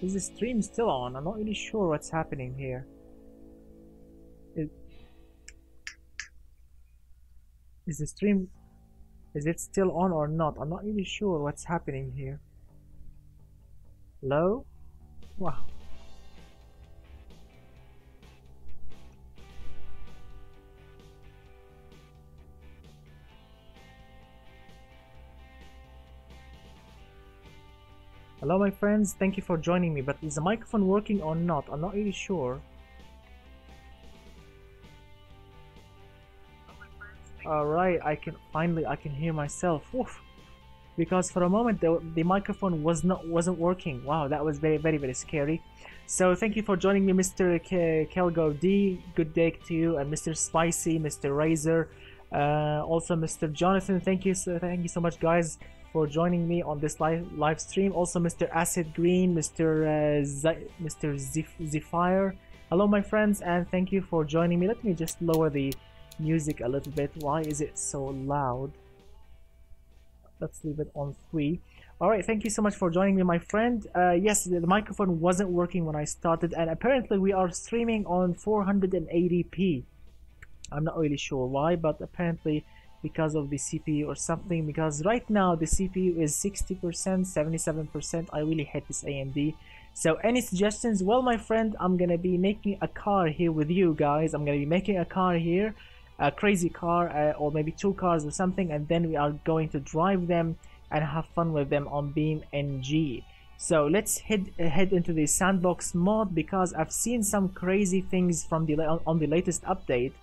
Is the stream still on? I'm not really sure what's happening here. Is the stream, is it still on or not? I'm not really sure what's happening here. Hello? Wow. Hello my friends, thank you for joining me, but is the microphone working or not? I'm not really sure. Alright, I can hear myself. Oof. Because for a moment the microphone wasn't working. Wow, that was very scary. So thank you for joining me, Mr. Kelgo D. Good day to you, and Mr. Spicy, Mr. Razor, also Mr. Jonathan. Thank you so much, guys, for joining me on this live stream. Also Mr. Acid Green, Mr. Zephyr. Hello my friends, and thank you for joining me. Let me just lower the music a little bit. Why is it so loud? Let's leave it on 3. Alright, thank you so much for joining me, my friend. Yes, the microphone wasn't working when I started, and apparently we are streaming on 480p. I'm not really sure why, but apparently because of the CPU or something, because right now the CPU is 60%, 77%. I really hate this AMD. So any suggestions? Well, my friend, I'm gonna be making a car here with you guys. I'm gonna be making a car here, a crazy car, or maybe 2 cars or something, and then we are going to drive them and have fun with them on Beam NG. So let's head into the sandbox mod, because I've seen some crazy things from on the latest update.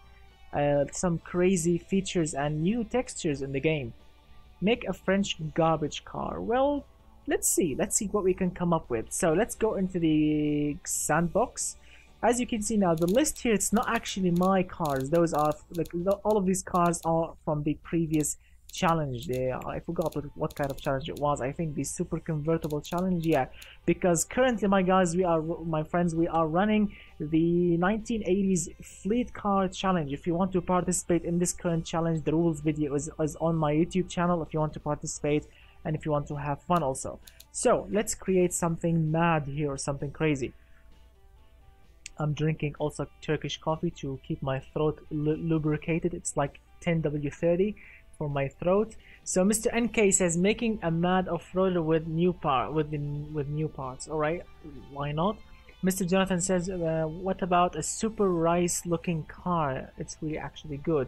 Some crazy features and new textures in the game. Make a French garbage car. Well, let's see what we can come up with. So let's go into the sandbox. As you can see now, the list here, it's not actually my cars. Those are like all of these cars are from the previous challenge. I forgot what kind of challenge it was. I think the super convertible challenge. Yeah, because currently, my friends, we are running the 1980s fleet car challenge. If you want to participate in this current challenge, the rules video is on my YouTube channel if you want to participate and if you want to have fun also. So let's create something mad here, or something crazy. I'm drinking also Turkish coffee to keep my throat lubricated. It's like 10W30 for my throat. So Mr. NK says making a mad off-roader with new parts. All right, why not? Mr. Jonathan says, what about a super rice looking car? It's really actually good.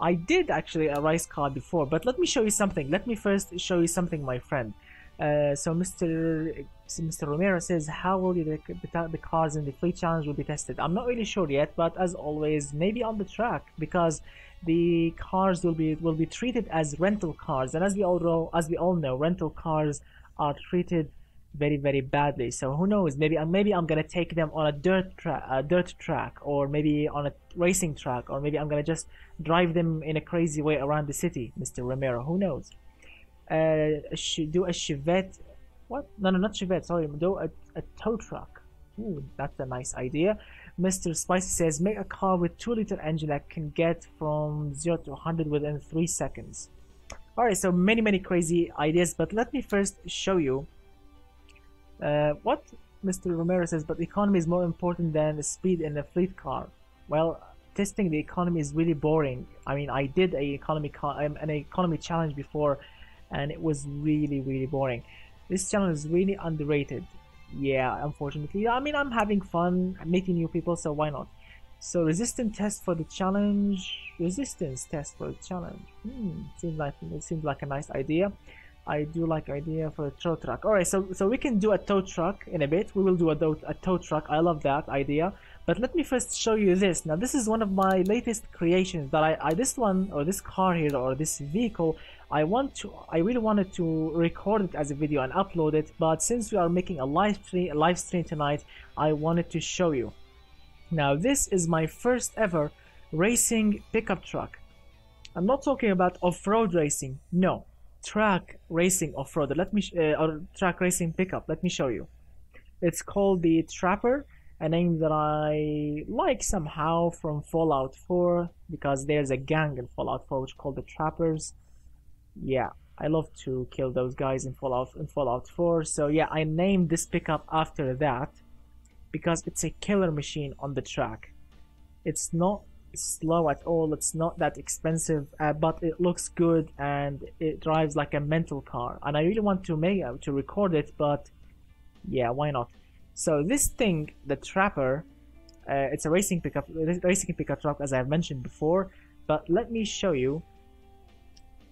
I did actually a rice car before, but let me show you something. Let me first show you something, my friend. So Mr. Romero says, how will the cars in the fleet challenge will be tested? I'm not really sure yet, but as always, maybe on the track, because the cars will be treated as rental cars, and as we all know, rental cars are treated very badly. So who knows? Maybe I'm gonna take them on a dirt track, or maybe on a racing track, or maybe I'm gonna just drive them in a crazy way around the city, Mr. Romero. Who knows? Do a Chevette. What? No, not Chevette. Sorry, do a tow truck. Ooh, that's a nice idea. Mr. Spicy says make a car with 2-liter engine that can get from 0 to 100 within 3 seconds. Alright, so many crazy ideas, but let me first show you what Mr. Romero says. But the economy is more important than the speed in a fleet car. Well, testing the economy is really boring. I mean, I did an economy challenge before, and it was really boring. This channel is really underrated. Yeah, unfortunately. I mean, I'm having fun meeting new people, so why not? So resistance test for the challenge. Resistance test for the challenge. Seems like a nice idea. I do like idea for a tow truck. Alright, so we can do a tow truck in a bit. We will do a tow truck. I love that idea. But let me first show you this. Now, this is one of my latest creations that this car here, or this vehicle, I really wanted to record it as a video and upload it, but since we are making a live stream tonight, I wanted to show you. Now, this is my first ever racing pickup truck. I'm not talking about off-road racing. No, track racing off-road. Or track racing pickup. Let me show you. It's called the Trapper, a name that I like somehow from Fallout 4, because there's a gang in Fallout 4 which called the Trappers. Yeah, I love to kill those guys in Fallout 4. So yeah, I named this pickup after that because it's a killer machine on the track. It's not slow at all, it's not that expensive, but it looks good and it drives like a mental car. And I really want to record it, but yeah, why not? So this thing, the Trapper, it's a racing pickup truck, as I've mentioned before. But let me show you.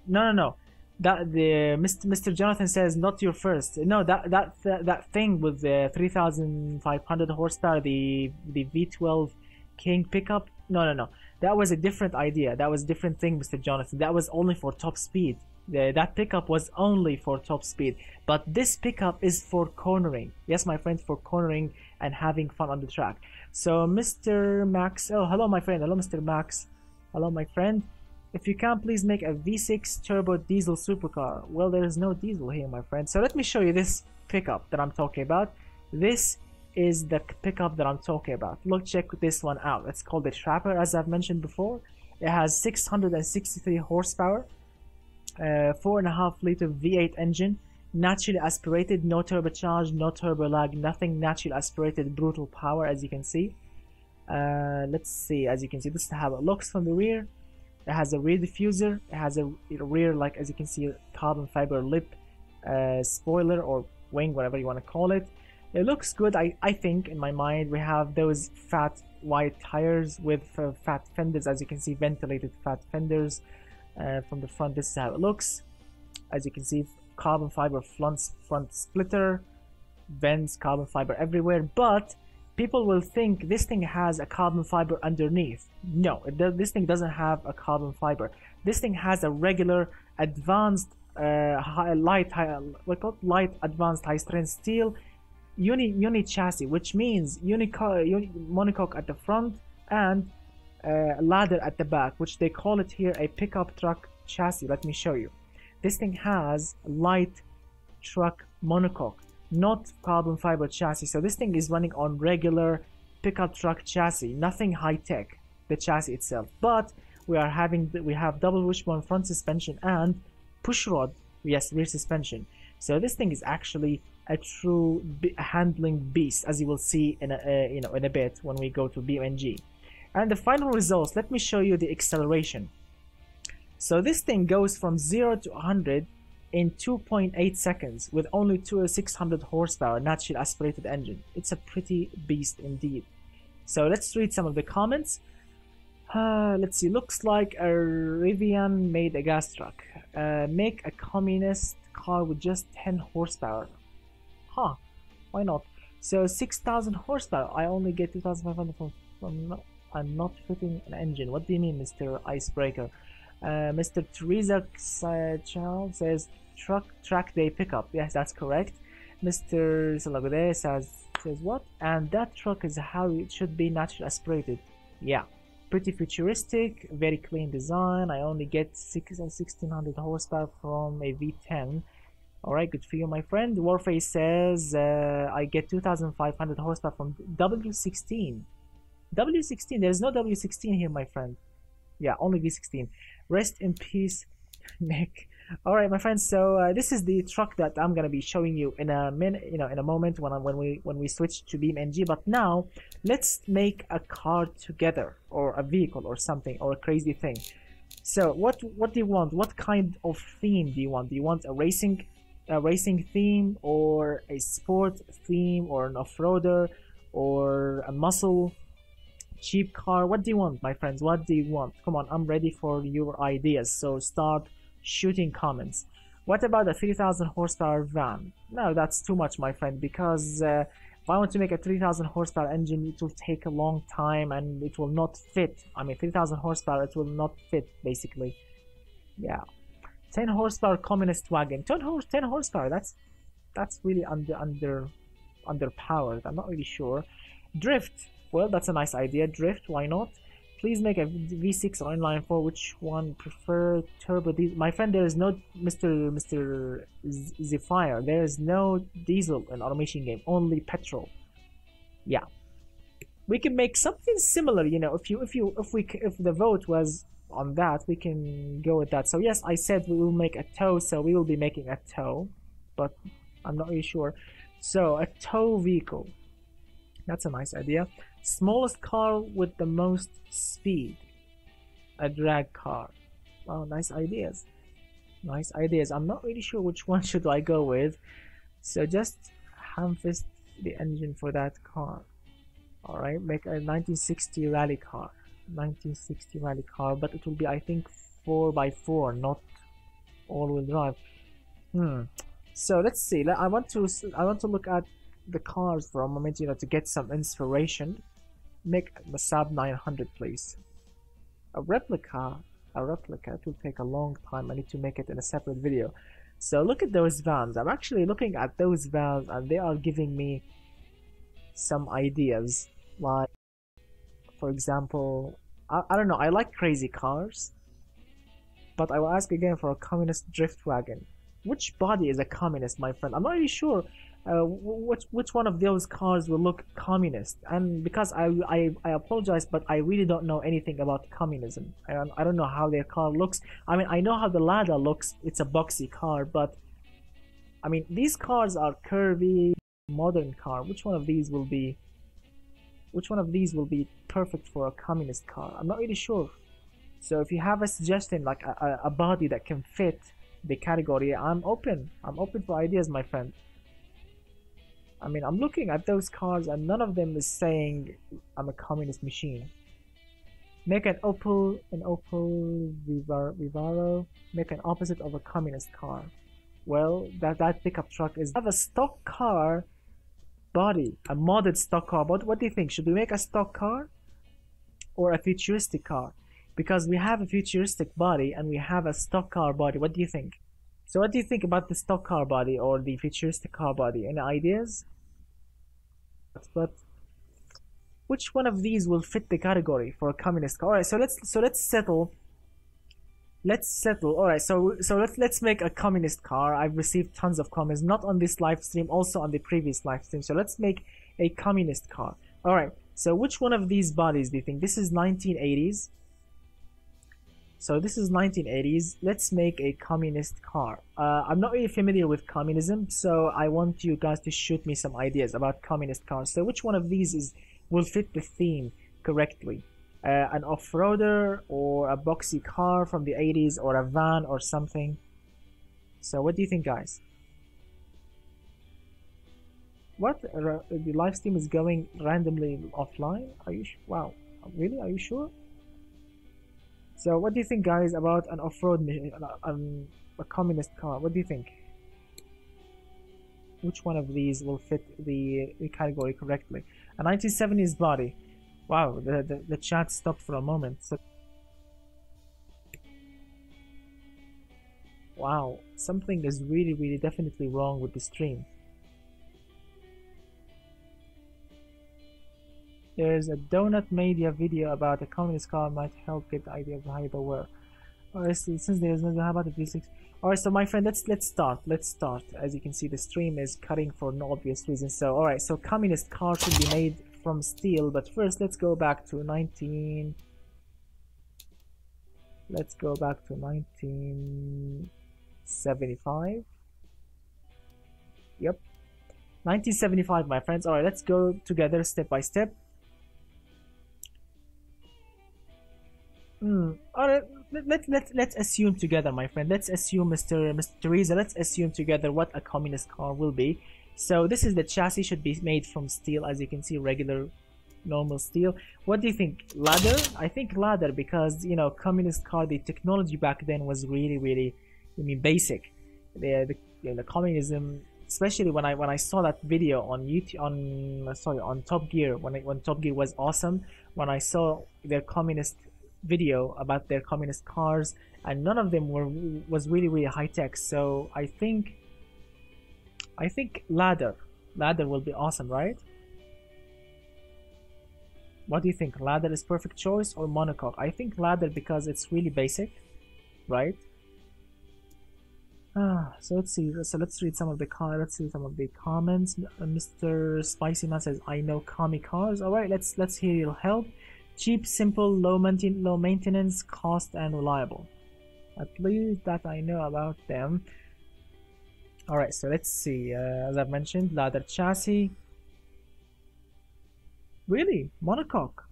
No. That the Mr. Jonathan says not your first. No, that thing with the 3,500 horsepower, the V12 King pickup. No. That was a different idea. That was a different thing, Mr. Jonathan. That was only for top speed. That pickup was only for top speed. But this pickup is for cornering. Yes, my friend, for cornering and having fun on the track. So Mr. Max, oh hello my friend, hello Mr. Max, hello my friend. If you can, please make a V6 turbo diesel supercar. Well, there is no diesel here, my friend. So let me show you this pickup that I'm talking about. This is the pickup that I'm talking about. Look, check this one out. It's called the Trapper, as I've mentioned before. It has 663 horsepower, 4.5 liter V8 engine, naturally aspirated, no turbocharged, no turbo lag, nothing. Naturally aspirated, brutal power, as you can see. Let's see, as you can see, this is how it looks from the rear. It has a rear diffuser. It has a rear, like as you can see, carbon fiber lip spoiler or wing, whatever you want to call it. It looks good. I think in my mind we have those fat wide tires with fat fenders, as you can see, ventilated fat fenders from the front. This is how it looks. As you can see, carbon fiber front splitter, vents, carbon fiber everywhere. But people will think this thing has a carbon fiber underneath. No, this thing doesn't have a carbon fiber. This thing has a regular advanced light advanced high strength steel uni chassis, which means monocoque at the front and ladder at the back, which they call it here a pickup truck chassis. Let me show you. This thing has light truck monocoque, not carbon fiber chassis. So this thing is running on regular pickup truck chassis, nothing high tech, the chassis itself. But we have double wishbone front suspension and push rod, yes, rear suspension. So this thing is actually a true handling beast, as you will see in a bit when we go to BMG. And the final results, let me show you the acceleration. So this thing goes from 0 to 100 in 2.8 seconds with only 600 horsepower naturally aspirated engine. It's a pretty beast indeed. So let's read some of the comments. Let's see. Looks like a Rivian made a gas truck. Make a communist car with just 10 horsepower. Huh, why not? So 6,000 horsepower. I only get 2,500 from I'm not fitting an engine. What do you mean, Mr. Icebreaker? Mr. Teresa Child says track day pickup. Yes, that's correct. Mr. Salagode says what? And that truck is how it should be, naturally aspirated. Yeah, pretty futuristic, very clean design. I only get 1,600 horsepower from a V10. Alright, good for you, my friend. Warface says I get 2,500 horsepower from W16. W16, there's no W16 here, my friend. Yeah, only V16. Rest in peace, Nick. All right, my friends. So this is the truck that I'm gonna be showing you in a minute, in a moment when we switch to BeamNG. But now let's make a car together, or a vehicle, or something, or a crazy thing. So what do you want? What kind of theme do you want? Do you want a racing theme, or a sport theme, or an off-roader, or a muscle cheap car? What do you want, my friends? What do you want? Come on, I'm ready for your ideas, so start shooting comments. What about a 3,000 horsepower van? No, that's too much, my friend, because if I want to make a 3,000 horsepower engine, it will take a long time and it will not fit. I mean, 3,000 horsepower, it will not fit, basically. Yeah, 10 horsepower communist wagon. 10 horsepower, that's really underpowered. I'm not really sure. Drift. Well, that's a nice idea. Drift, why not? Please make a V6 or inline 4. Which one prefer? Turbo diesel? My friend, there is no Mr. Zephyr. There is no diesel in automation game. Only petrol. Yeah, we can make something similar. You know, if the vote was on that, we can go with that. So yes, I said we will make a tow, so we will be making a tow, but I'm not really sure. So a tow vehicle, that's a nice idea. Smallest car with the most speed, a drag car. Wow, nice ideas. Nice ideas. I'm not really sure which one should I go with. So just ham-fist the engine for that car. Alright, make a 1960 rally car. 1960 rally car, but it will be, I think, 4x4, not all-wheel drive. So let's see. I want to look at the cars for a moment, you know, to get some inspiration. Make a Saab 900, please. A replica. It will take a long time. I need to make it in a separate video. So look at those vans. I'm actually looking at those vans, and they are giving me some ideas. Like, for example, I don't know, I like crazy cars, but I will ask again for a communist drift wagon. Which body is a communist, my friend? I'm not really sure which one of those cars will look communist. And because I apologize, but I really don't know anything about communism. I don't know how their car looks. I mean, I know how the Lada looks. It's a boxy car, but I mean, these cars are curvy, modern car. Which one of these will be perfect for a communist car? I'm not really sure. So if you have a suggestion, like a body that can fit the category, I'm open for ideas, my friend. I mean, I'm looking at those cars and none of them is saying I'm a communist machine. Make an Opel Vivaro. Make an opposite of a communist car. Well, that pickup truck is have a stock car body, a modded stock car. But what do you think? Should we make a stock car or a futuristic car? Because we have a futuristic body and we have a stock car body. What do you think? So what do you think about the stock car body or the futuristic car body? Any ideas? But which one of these will fit the category for a communist car? Alright, so let's settle. Alright, so let's make a communist car. I've received tons of comments, not on this live stream, also on the previous live stream. So let's make a communist car. Alright, so which one of these bodies do you think? This is 1980s. So this is 1980s. Let's make a communist car. I'm not really familiar with communism, so I want you guys to shoot me some ideas about communist cars. So which one of these will fit the theme correctly? An off-roader or a boxy car from the 80s or a van or something. So what do you think, guys? What? The live stream is going randomly offline? Are you wow, really? Are you sure? So what do you think, guys, about an off-road a communist car? What do you think? Which one of these will fit the category correctly? A 1970s body. Wow, the chat stopped for a moment. So, wow, something is really definitely wrong with the stream. There's a Donut Media video about a communist car might help get the idea of how they were. Alright, so since there's no, how about the V6? Alright, so my friend, let's start. As you can see, the stream is cutting for no obvious reason. So alright, so communist car should be made from steel, but first let's go back to 1975. Yep, 1975, my friends. Alright, let's go together step by step. Alright, let's assume together, my friend. Let's assume, Mr. Teresa, let's assume together what a communist car will be. So this is the chassis, should be made from steel, as you can see, regular normal steel. What do you think? Ladder? I think ladder, because, you know, communist car, the technology back then was really, I mean, basic. The communism, especially when I saw that video on YouTube, on Top Gear, when Top Gear was awesome, when I saw their communist video about their communist cars, and none of them was really high tech. So I think ladder will be awesome, right? What do you think? Ladder is perfect choice or monocoque? I think ladder, because it's really basic, right? So let's see. So let's read some of the comments. Mr. Spicy Man says, "I know commie cars." All right, let's hear your help. Cheap, simple, low maintenance, cost, and reliable. At least that I know about them. Alright, so let's see. As I've mentioned, ladder chassis. Really? Monocoque.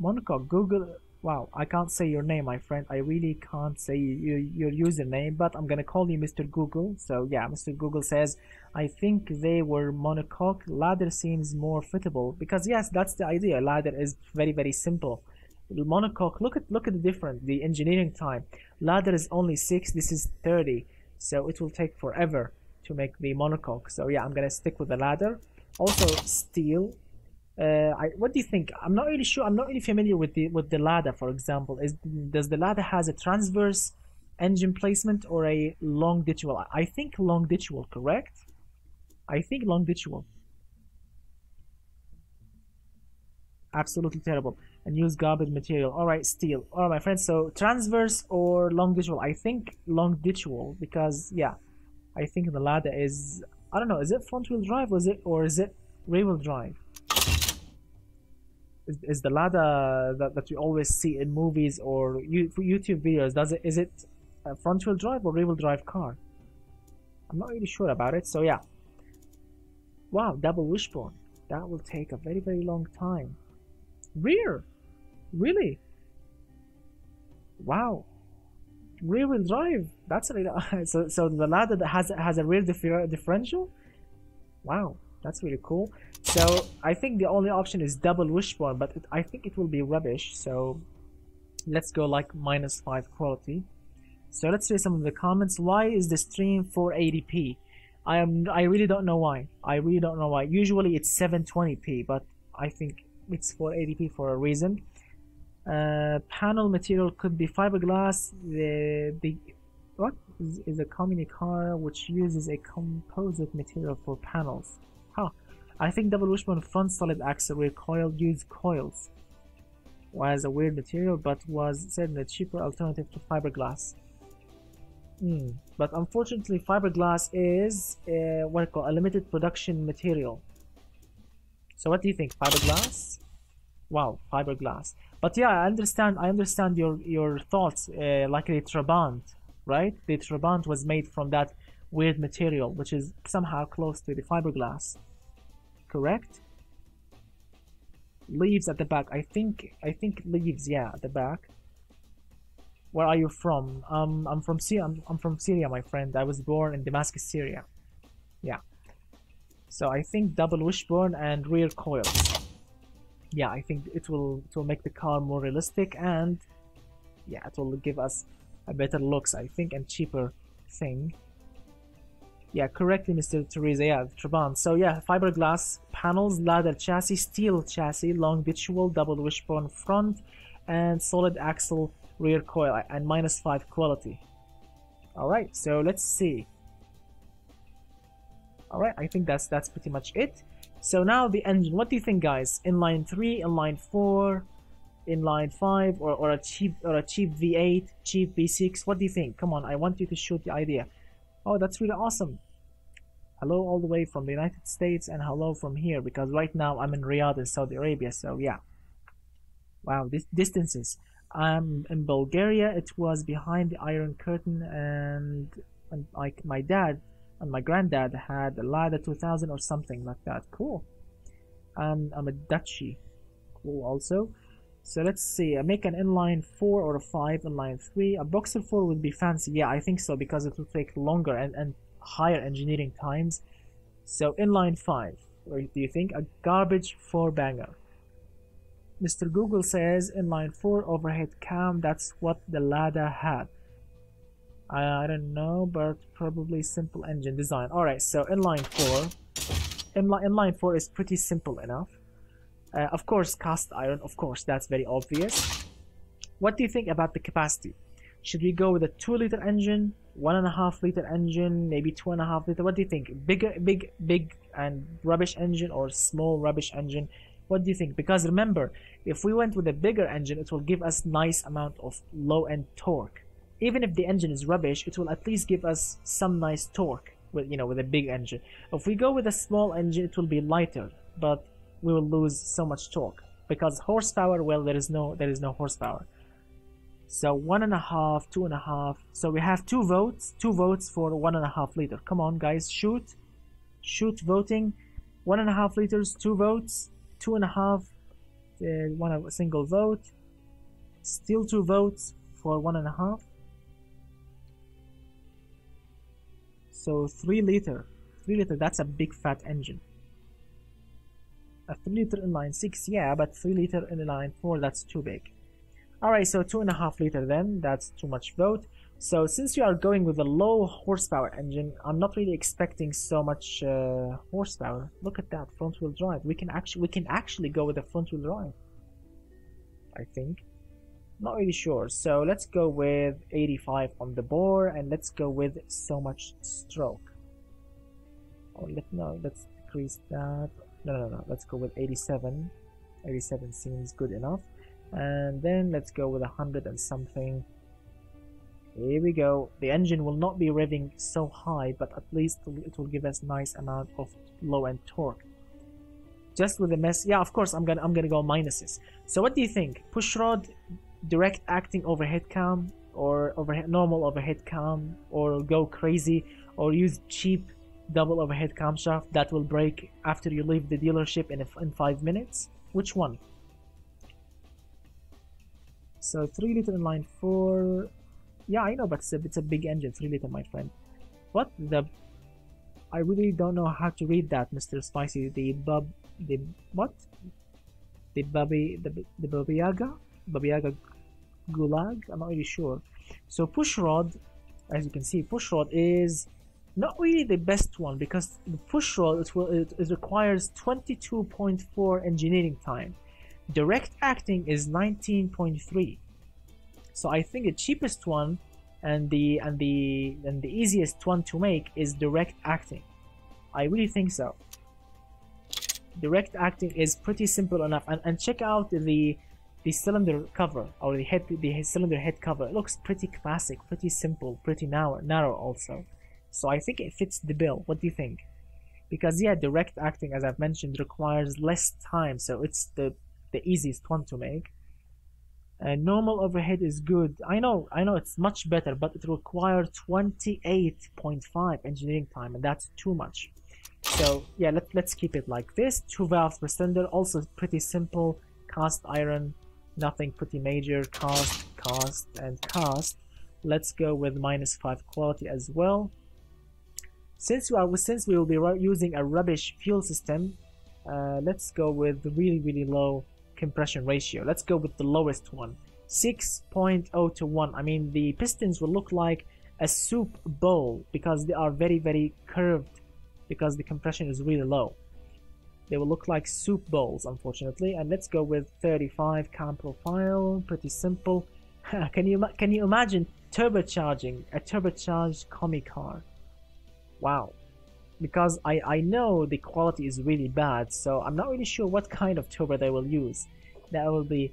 Monocoque. Google. Wow, I can't say your name, my friend. I really can't say your username, but I'm gonna call you Mr. Google. So yeah, Mr. Google says, I think they were monocoque. Ladder seems more fittable because yes, that's the idea. Ladder is very simple. Monocoque. Look at the difference. The engineering time. Ladder is only 6. This is 30. So it will take forever to make the monocoque. So yeah, I'm gonna stick with the ladder. Also steel. What do you think? I'm not really sure. I'm not really familiar with the ladder. For example, does the ladder has a transverse engine placement or a longitudinal? I think longitudinal, correct? I think longitudinal. Absolutely terrible. And use garbage material. All right, steel. All right, my friends. So transverse or longitudinal? I think longitudinal because yeah, I think the ladder is. I don't know. Is it front wheel drive? Or is it rear wheel drive? Is the ladder that you always see in movies or YouTube videos, is it a front wheel drive or rear wheel drive car? I'm not really sure about it. So yeah, wow, double wishbone, that will take a very long time. Rear, really? Wow, rear wheel drive, that's really so the ladder that has a rear differential. Wow, that's really cool. So I think the only option is double wishbone, but I think it will be rubbish. So let's go like -5 quality. So let's see some of the comments. Why is the stream 480p? I really don't know why. I really don't know why. Usually it's 720p, but I think it's 480p for a reason. Panel material could be fiberglass. The what is a company car which uses a composite material for panels? Huh. I think double wishbone front solid axle rear coil used coils. Was a weird material, but was said a cheaper alternative to fiberglass. But unfortunately, fiberglass is what I call a limited production material. So what do you think? Fiberglass? Wow, fiberglass. But yeah, I understand your thoughts. Like the Trabant, right? The Trabant was made from that weird material, which is somehow close to the fiberglass. Correct? Leaves at the back. I think leaves, yeah, at the back. Where are you from? I'm from Syria. I'm from Syria, my friend. I was born in Damascus, Syria. Yeah. So I think double wishbone and rear coils. Yeah, I think it will make the car more realistic, and yeah, it will give us a better looks, I think, and cheaper thing. Yeah, correctly, Mr. Teresa. Yeah, Trabant. So yeah, fiberglass panels, ladder chassis, steel chassis, longitudinal, double wishbone front, and solid axle rear coil, and -5 quality. All right, so let's see. All right, I think that's pretty much it. So now the engine. What do you think, guys? Inline 3, inline 4, inline 5, or a cheap V8, cheap V6? What do you think? Come on, I want you to shoot the idea. Oh, that's really awesome. Hello all the way from the United States, and hello from here, because right now I'm in Riyadh in Saudi Arabia. So yeah. Wow, these distances. I'm in Bulgaria. It was behind the Iron Curtain, and like my dad and my granddad had a Lada 2000 or something like that. Cool. And I'm a Dutchie. Cool also. So let's see. I make an inline 4 or a 5, inline 3. A Boxer 4 would be fancy. Yeah, I think so, because it will take longer and higher engineering times. So inline 5. Or do you think? A garbage 4 banger. Mr. Google says inline 4 overhead cam. That's what the Lada had. I don't know, but probably simple engine design. Alright, so inline 4. Inline 4 is pretty simple enough. Of course, cast iron, of course, that's very obvious. What do you think about the capacity? Should we go with a 2-liter engine, 1.5-liter engine, maybe 2.5-liter? What do you think? Big and rubbish engine, or small rubbish engine? What do you think? Because remember, if we went with a bigger engine, it will give us nice amount of low-end torque. Even if the engine is rubbish, it will at least give us some nice torque with, you know, with a big engine. If we go with a small engine, it will be lighter, but we will lose so much torque. because horsepower, well, there is no horsepower. So 1.5, 2.5. So we have two votes for 1.5 liter. Come on, guys, shoot voting. 1.5 liters, 2 votes. 2.5, one single vote. Still 2 votes for 1.5. So 3 liter. 3 liter. That's a big fat engine. A 3 liter inline 6, yeah, but 3 liter inline 4, that's too big. Alright, so 2.5 liter then, that's too much vote. So since you are going with a low horsepower engine, I'm not really expecting so much horsepower. Look at that, front wheel drive. We can actually go with a front wheel drive, I think. Not really sure. So let's go with 85 on the bore, and let's go with so much stroke. Oh, let's decrease that. No. Let's go with 87. 87 seems good enough. And then let's go with 100 and something. Here we go. The engine will not be revving so high, but at least it will give us nice amount of low-end torque. Just with the mess, yeah, of course I'm gonna go minuses. So what do you think? Pushrod, direct acting overhead cam, or normal overhead cam, or go crazy, or use cheap double overhead camshaft that will break after you leave the dealership in 5 minutes? Which one? So 3 liter inline 4, yeah, I know, but it's a big engine. 3 liter, my friend. What the? I really don't know how to read that, Mr. Spicy. The Baba Yaga Gulag. I'm not really sure. So pushrod, as you can see, pushrod is not really the best one, because the pushrod it requires 22.4 engineering time. Direct acting is 19.3. So I think the cheapest one and the easiest one to make is direct acting. I really think so. Direct acting is pretty simple enough, and check out the cylinder cover, or the cylinder head cover. It looks pretty classic, pretty simple, pretty narrow also. So I think it fits the bill. What do you think? Because yeah, direct acting, as I've mentioned, requires less time, so it's the easiest one to make. And normal overhead is good. I know it's much better, but it requires 28.5 engineering time, and that's too much. So yeah, let's keep it like this. 2 valves per cylinder, also pretty simple. Cast iron, nothing pretty major. Cast. Let's go with -5 quality as well. Since we will be using a rubbish fuel system, let's go with really low compression ratio. Let's go with the lowest one, 6.0 to 1. I mean, the pistons will look like a soup bowl because they are very curved, because the compression is really low. They will look like soup bowls, unfortunately. And let's go with 35 cam profile, pretty simple. Can you imagine turbocharging a turbocharged Commie car? Wow. Because I know the quality is really bad, so I'm not really sure what kind of turbo they will use. That will be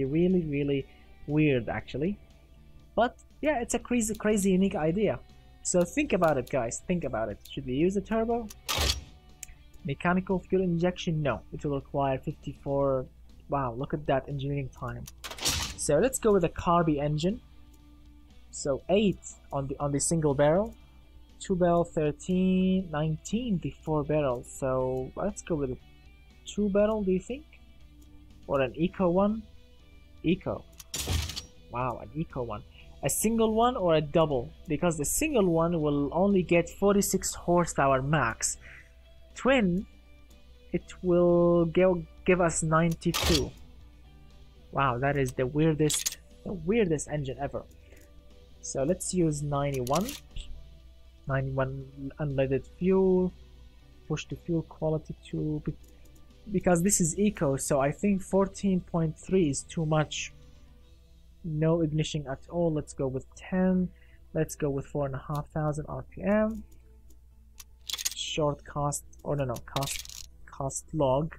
really weird, actually. But yeah, it's a crazy unique idea. So think about it, guys. Think about it. Should we use a turbo? Mechanical fuel injection? No, it will require 54. Wow, look at that engineering time. So let's go with a carby engine. So 8 on the single barrel. 2 barrel, 13, 19 the 4 barrels. So let's go with a 2 barrel, do you think? Or an eco one? Eco. Wow, an eco one. A single one or a double? Because the single one will only get 46 horsepower max. Twin, it will give us 92. Wow, that is the weirdest engine ever. So let's use 91 unleaded fuel, push the fuel quality to, because this is eco, so I think 14.3 is too much. No ignition at all. Let's go with 10. Let's go with 4,500 RPM. Short cost, or no, cost log.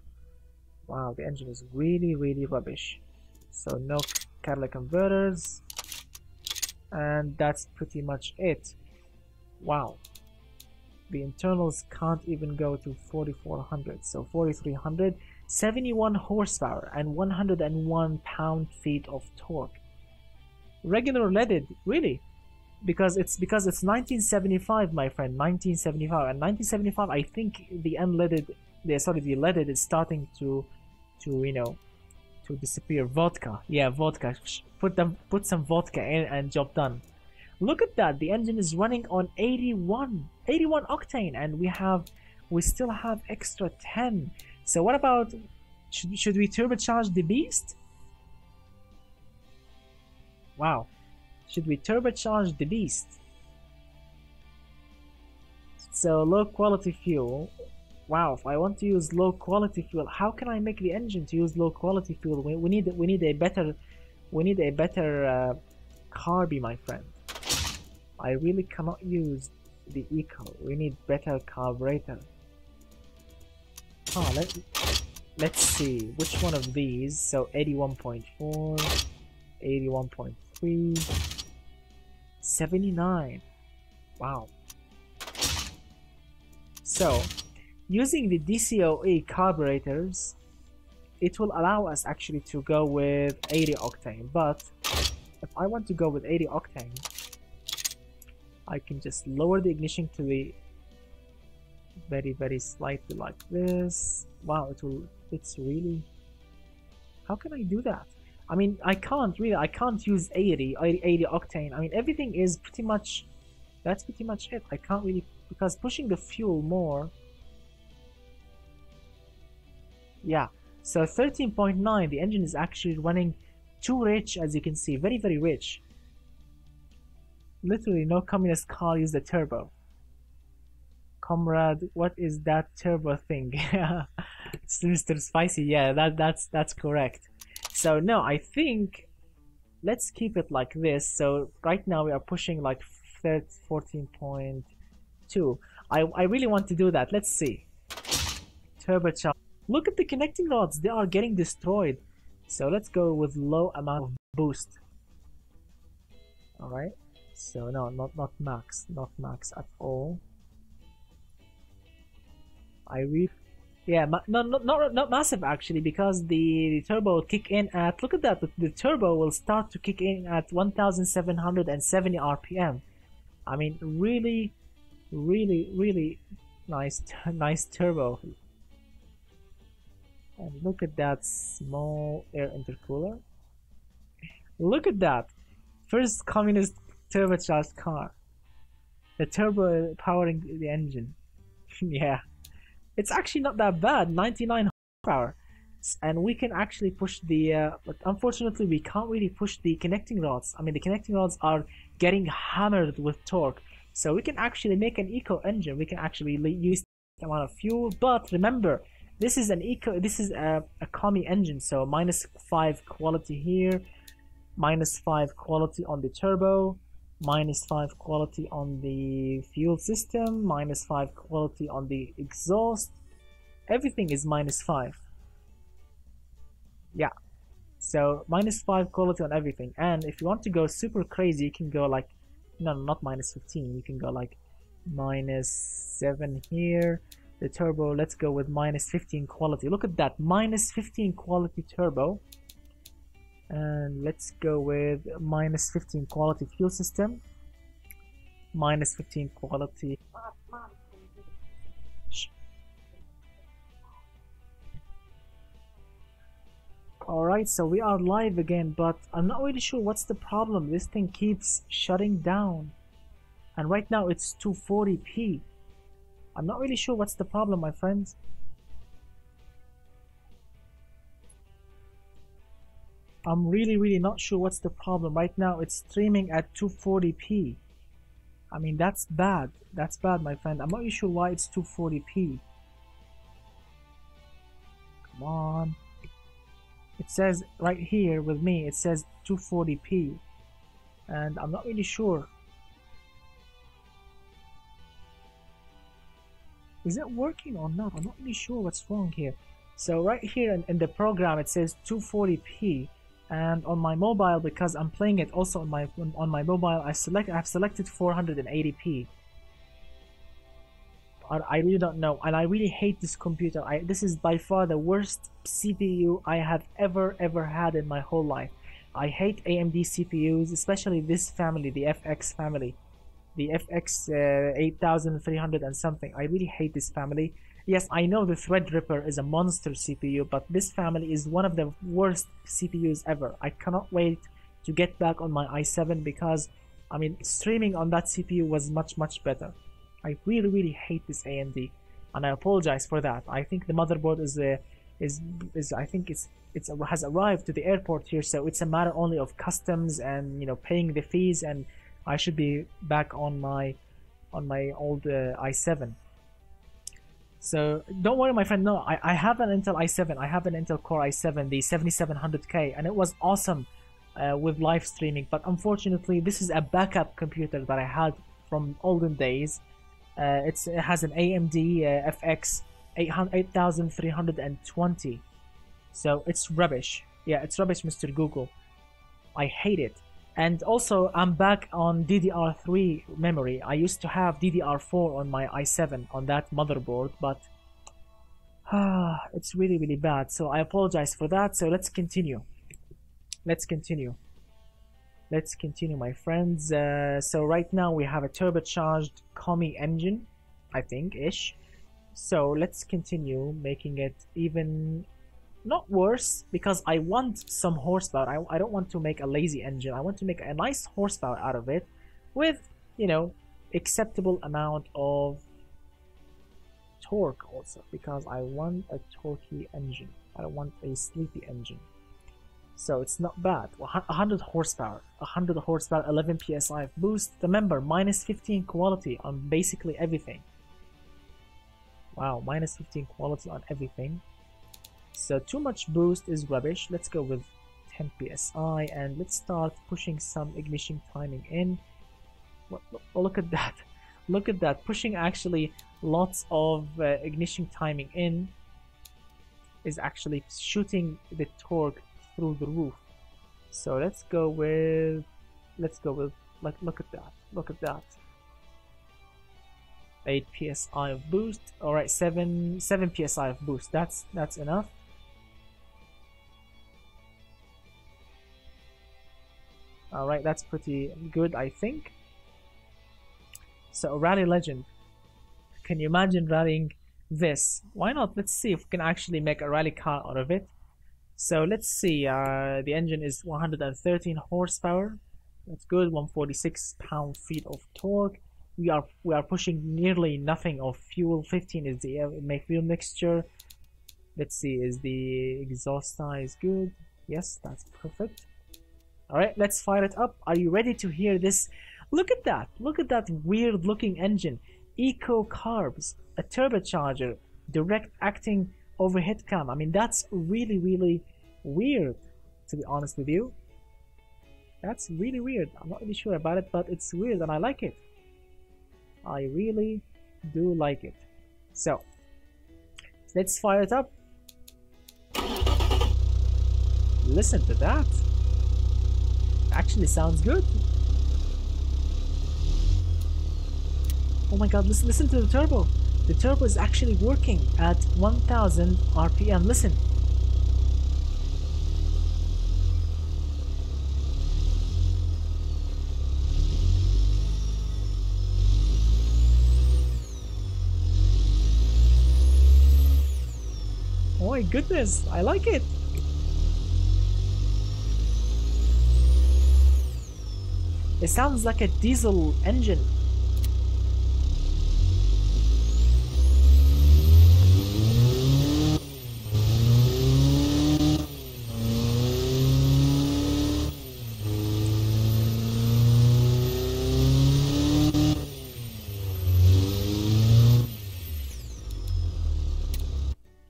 Wow, the engine is really rubbish. So no catalytic converters, and that's pretty much it. Wow, the internals can't even go to 4400, so 4300. 71 horsepower and 101 pound-feet of torque. Regular leaded, really? Because it's 1975, my friend, 1975, and 1975. I think the unleaded, the leaded is starting to to disappear. Vodka, yeah, vodka. Put some vodka in and job done. Look at that. The engine is running on 81 octane, and we still have extra 10. So what about, should we turbocharge the beast? Wow. Should we turbocharge the beast? So low quality fuel. Wow, if I want to use low quality fuel, how can I make the engine to use low quality fuel? We need a better carby, my friend. I really cannot use the eco. We need better carburetor. Oh, let's see which one of these. So 81.4, 81.3, 79. Wow. So using the DCOE carburetors, it will allow us actually to go with 80 octane. But if I want to go with 80 octane, I can just lower the ignition to the very slightly like this. Wow, it's really, how can I do that? I mean, I can't use 80 octane. I mean, everything is pretty much, that's pretty much it. I can't really, because pushing the fuel more. Yeah, so 13.9, the engine is actually running too rich, as you can see, very rich. Literally no communist car uses a turbo. Comrade, what is that turbo thing? Mr. Spicy, yeah, that's correct. So no, I think let's keep it like this. So right now we are pushing like 14.2. I really want to do that. Let's see. Turbocharge. Look at the connecting rods, they are getting destroyed. So let's go with low amount of boost. Alright. So no, not max at all. Yeah, not massive actually, because the turbo will kick in at, look at that, the turbo will start to kick in at 1770 RPM. I mean, really nice turbo. And look at that small air intercooler. Look at that. First communist turbocharged car. The turbo powering the engine. Yeah. It's actually not that bad. 99 horsepower. And we can actually push the but unfortunately we can't really push the connecting rods. I mean, the connecting rods are getting hammered with torque. So we can actually make an eco engine. We can actually use the amount of fuel, but remember, this is a commie engine, so -5 quality here, -5 quality on the turbo, -5 quality on the fuel system, -5 quality on the exhaust. Everything is -5. Yeah, so -5 quality on everything. And if you want to go super crazy, you can go like, no, not -15, you can go like -7 here. The turbo, let's go with -15 quality. Look at that, -15 quality turbo. And let's go with -15 quality fuel system, -15 quality. Alright, so we are live again, but I'm not really sure what's the problem. This thing keeps shutting down, and right now it's 240p. I'm not really sure what's the problem, my friends. I'm really not sure what's the problem. Right now it's streaming at 240p. I mean, that's bad. That's bad, my friend. I'm not really sure why it's 240p. Come on. It says right here with me, it says 240p. And I'm not really sure. Is it working or not? I'm not really sure what's wrong here. So right here in the program it says 240p, and on my mobile, because I'm playing it also on my mobile, I've selected 480p. I really don't know, and I really hate this computer. This is by far the worst CPU I have ever had in my whole life. I hate AMD CPUs, especially this family, the FX family, the FX 8300 and something. I really hate this family. Yes, I know the Threadripper is a monster CPU, but this family is one of the worst CPUs ever. I cannot wait to get back on my i7 because, I mean, streaming on that CPU was much better. I really hate this AMD, and I apologize for that. I think the motherboard is I think it has arrived to the airport here, so it's a matter only of customs and, you know, paying the fees, and I should be back on my old i7. So don't worry, my friend. No, I have an Intel i7. I have an Intel Core i7, the 7700K, and it was awesome with live streaming. But unfortunately, this is a backup computer that I had from olden days. It has an AMD FX 8320, so it's rubbish. Yeah, it's rubbish, Mr. Google. I hate it. And also, I'm back on DDR3 memory. I used to have DDR4 on my i7 on that motherboard, but it's really bad. So I apologize for that. So let's continue. Let's continue, my friends. So right now we have a turbocharged Commie engine, I think, ish. So let's continue making it even not worse, because I want some horsepower. I don't want to make a lazy engine. I want to make a nice horsepower out of it with, you know, acceptable amount of torque also, because I want a torquey engine. I don't want a sleepy engine. So it's not bad. 100 horsepower, 11 psi of boost. Remember, minus 15 quality on basically everything. Wow, minus 15 quality on everything. So too much boost is rubbish. Let's go with 10 psi and let's start pushing some ignition timing in. Oh, look at that. Look at that. Pushing actually lots of ignition timing in is actually shooting the torque through the roof. So let's go with like, look at that. 8 psi of boost. All right, 7 psi of boost. That's enough. All right, that's pretty good, I think. So Rally Legend. Can you imagine rallying this? Why not? Let's see if we can actually make a rally car out of it. So let's see. The engine is 113 horsepower. That's good. 146 pound-feet of torque. We are pushing nearly nothing of fuel. 15 is the fuel mixture. Let's see. Is the exhaust size good? Yes, that's perfect. All right, let's fire it up. Are you ready to hear this? Look at that. Look at that weird-looking engine. Eco carbs, a turbocharger, direct acting overhead cam. I mean, that's really weird, to be honest with you. That's really weird. I'm not really sure about it, but it's weird and I like it. I really do like it. So let's fire it up. Listen to that. Actually sounds good. Oh my god, listen to the turbo. The turbo is actually working at 1000 RPM. Listen. Oh my goodness, I like it. It sounds like a diesel engine.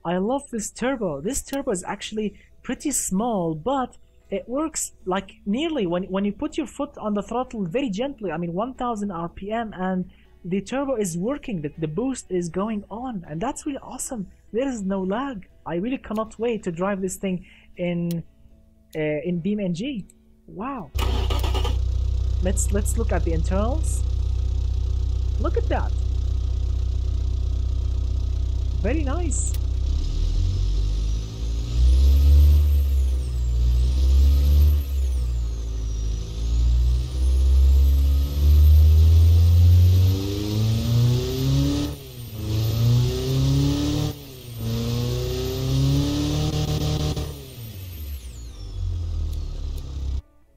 I love this turbo. This turbo is actually pretty small, but it works like nearly when you put your foot on the throttle very gently. I mean, 1000 RPM, and the turbo is working. The boost is going on, and that's really awesome. There is no lag. I really cannot wait to drive this thing in BeamNG. Wow. Let's look at the internals. Look at that. Very nice.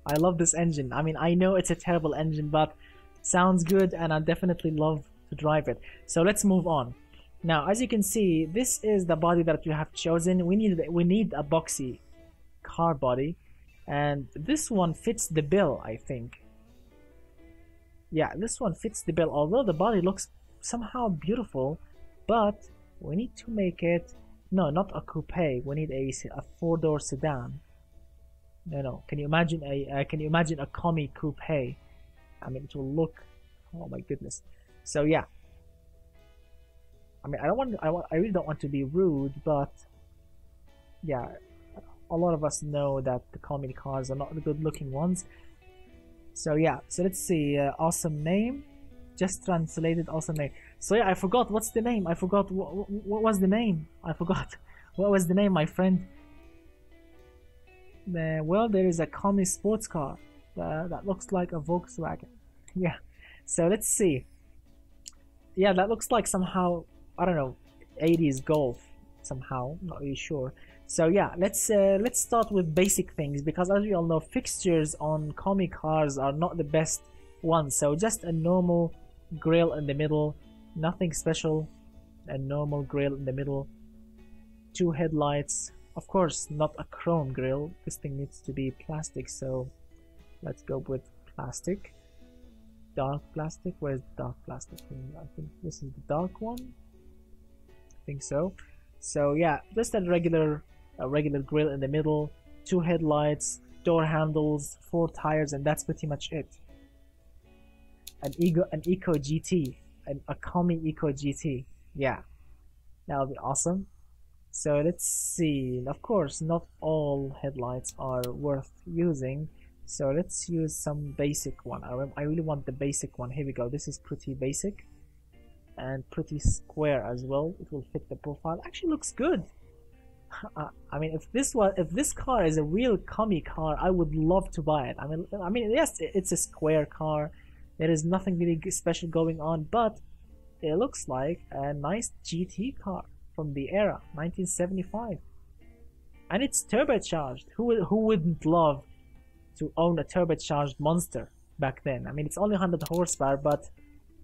I love this engine. I mean, I know it's a terrible engine, but sounds good, and I definitely love to drive it. So let's move on. Now, as you can see, this is the body that you have chosen. We need a boxy car body, and this one fits the bill, I think. Yeah, this one fits the bill, although the body looks somehow beautiful, but we need to make it, no, not a coupe. We need a four-door sedan. No. Can you imagine a commie coupe? I mean, it will look, oh my goodness. So yeah, I mean, I really don't want to be rude, but yeah, a lot of us know that the commie cars are not the good-looking ones. So yeah, so let's see. Awesome name, just translated. Awesome name. So yeah, I forgot what's the name. I forgot what was the name. I forgot what was the name, my friend. Well, there is a commie sports car that looks like a Volkswagen. Yeah. So let's see. Yeah, that looks like somehow, I don't know, 80s Golf somehow. Not really sure. So yeah, let's start with basic things, because as we all know, fixtures on commie cars are not the best ones. So just a normal grille in the middle, nothing special. A normal grille in the middle, two headlights. Of course, not a chrome grille. This thing needs to be plastic, so let's go with plastic. Dark plastic. Where's dark plastic? I think this is the dark one. I think so. So yeah, just a regular grille in the middle, two headlights, door handles, four tires, and that's pretty much it. An Eco GT, a commie Eco GT. Yeah, that'll be awesome. So let's see. Of course, not all headlights are worth using, so let's use some basic one. I really want the basic one. Here we go. This is pretty basic and pretty square as well. It will fit the profile. Actually looks good. I mean, if this car is a real commie car, I would love to buy it. I mean, yes, it's a square car. There is nothing really special going on, but it looks like a nice GT car from the era, 1975, and it's turbocharged. Who wouldn't love to own a turbocharged monster back then? I mean, it's only 100 horsepower, but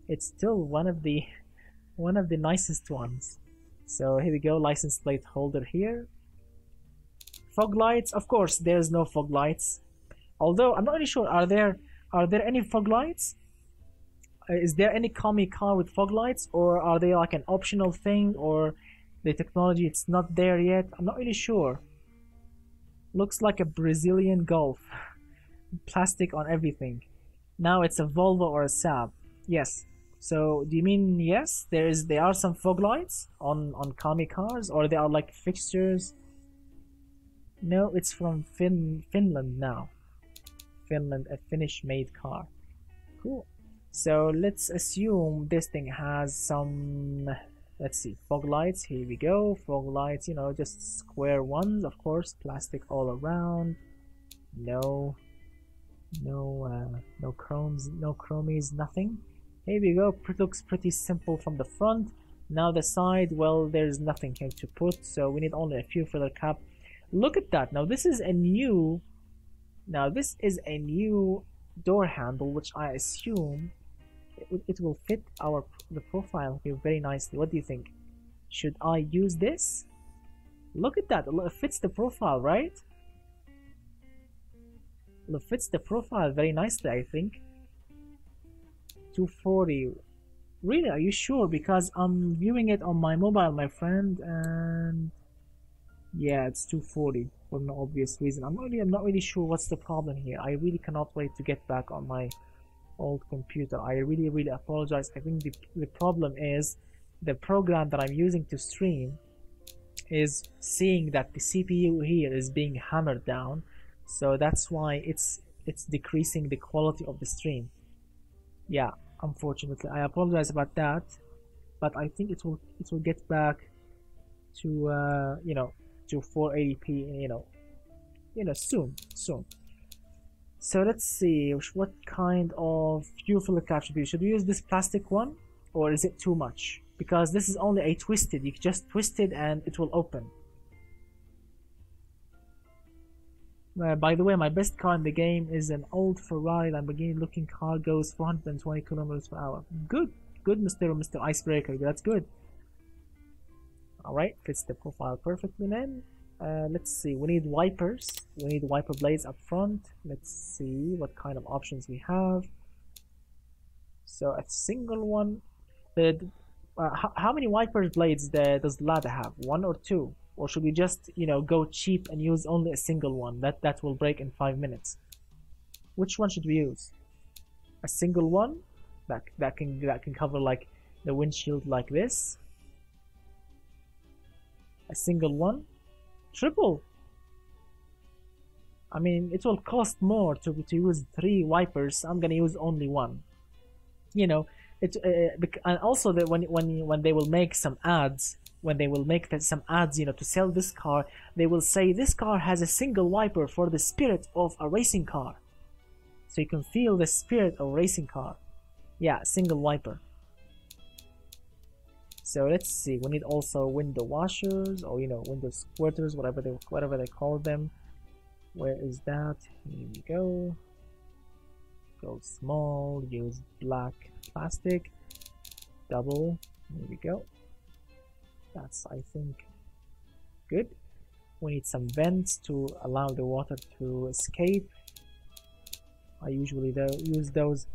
it's still one of the nicest ones. So here we go, license plate holder here. Fog lights, of course, there's no fog lights. Although I'm not really sure, are there any fog lights? Is there any commie car with fog lights, or are they like an optional thing, or the technology it's not there yet? I'm not really sure. Looks like a Brazilian Golf. Plastic on everything. Now it's a Volvo or a Saab. Yes. So do you mean yes? There are some fog lights on commie cars, or they are like fixtures? No, it's from Finland now. Finland, a Finnish-made car. Cool. So let's assume this thing has some, let's see, fog lights. Here we go. Fog lights, you know, just square ones, of course. Plastic all around. No chromes, no chromies, nothing. Here we go. Looks pretty simple from the front. Now the side, well, there's nothing here to put, so we need only a few filler cap. Look at that. Now this is a new door handle, which I assume it will fit the profile here very nicely. What do you think? Should I use this? Look at that. It fits the profile, right? It fits the profile very nicely, I think. 240. Really? Are you sure? Because I'm viewing it on my mobile, my friend, and yeah, it's 240 for no obvious reason. I'm not really sure what's the problem here. I really cannot wait to get back on my old computer. I really apologize. I think the problem is the program that I'm using to stream is seeing that the CPU here is being hammered down, so that's why it's decreasing the quality of the stream. Yeah, unfortunately, I apologize about that, but I think it will get back to to 480p, soon. So let's see, what kind of fuel filter cap should we use? Should we use this plastic one, or is it too much? Because this is only a twisted, you can just twist it and it will open. By the way, my best car in the game is an old Ferrari Lamborghini looking car, goes 420 kilometers per hour. Good, Mr. Icebreaker, that's good. Alright, fits the profile perfectly then. Let's see, we need wipers. We need wiper blades up front. Let's see what kind of options we have. So a single one. How many wiper blades does Lada have? One or two? Or should we just, go cheap and use only a single one that will break in 5 minutes? Which one should we use? A single one that can cover like the windshield like this. A single one. Triple. I mean, it will cost more to use 3 wipers. I'm gonna use only one. And also that when they will make some ads, to sell this car, they will say this car has a single wiper for the spirit of a racing car, so you can feel the spirit of a racing car. Yeah, single wiper. So let's see, we need also window washers, or window squirters, whatever they call them. Where is that? Here we go. Go small, use black plastic, double. Here we go. That's, I think, good. We need some vents to allow the water to escape. I usually use those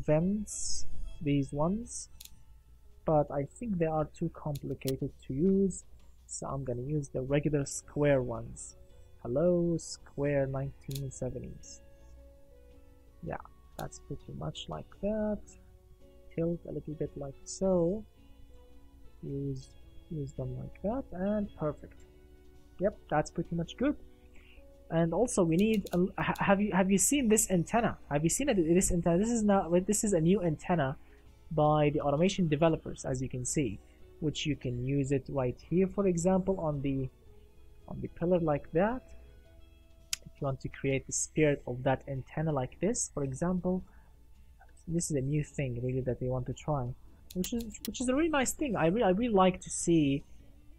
vents, these ones, but I think they are too complicated to use, so I'm gonna use the regular square ones. Hello, square 1970s. Yeah, that's pretty much like that. Tilt a little bit like so. Use them like that, and perfect. Yep, that's pretty much good. And also we need have you seen this antenna? Have you seen this antenna? This is a new antenna by the automation developers, as you can see, which you can use it right here, for example, on the pillar like that. If you want to create the spirit of that antenna like this, for example, this is a new thing really that they want to try, which is a really nice thing. I really like to see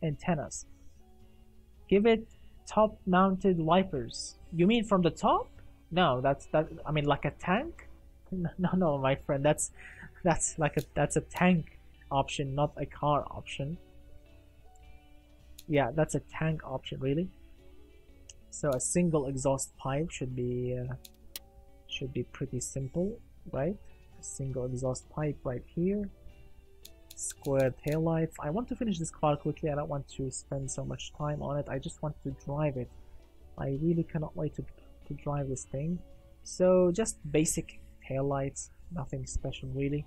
antennas. Give it top mounted wipers. You mean from the top? No, I mean like a tank? No, my friend, that's a tank option, not a car option. Yeah, that's a tank option, really. So a single exhaust pipe should be pretty simple, right? A single exhaust pipe right here. Square tail lights. I want to finish this car quickly. I don't want to spend so much time on it. I just want to drive it. I really cannot wait to drive this thing. So just basic tail lights, nothing special really.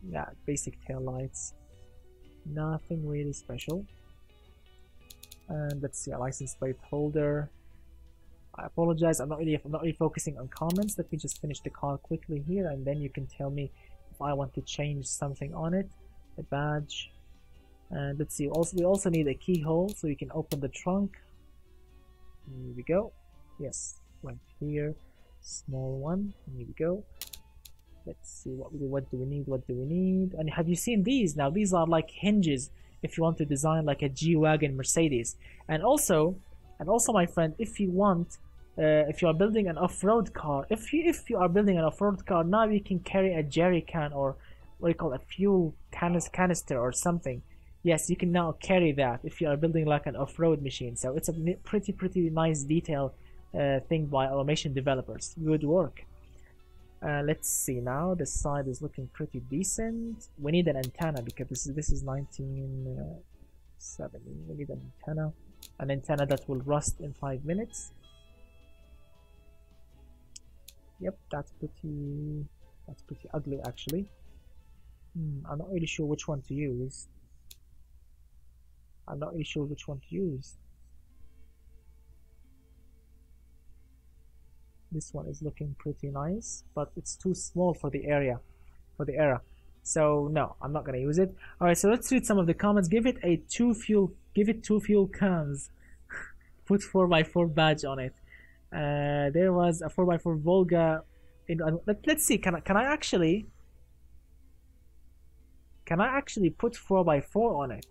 Yeah, basic tail lights, nothing really special. And let's see, a license plate holder. I apologize, I'm not really focusing on comments. Let me just finish the car quickly here, and then you can tell me if I want to change something on it. A badge. And let's see, we also need a keyhole so you can open the trunk. Here we go. Yes, right here, small one. Here we go. Let's see, what do we need? And have you seen these? Now these are like hinges if you want to design like a G-Wagon Mercedes. And also my friend, if you want, if you are building an off-road car, if you are building an off-road car, now you can carry a jerry can, or what do you call it, a fuel canister or something. Yes, you can now carry that if you are building like an off-road machine. So it's a pretty nice detail thing by automation developers. Good work. Let's see now. This side is looking pretty decent. We need an antenna because this is 1970. We need an antenna that will rust in 5 minutes. Yep, that's pretty ugly actually. I'm not really sure which one to use. This one is looking pretty nice, but it's too small for the era. So no, I'm not gonna use it. All right, so let's read some of the comments. Give it two fuel cans. Put 4x4 badge on it. There was a 4x4 Volga. Let's see. Can I actually put 4x4 on it?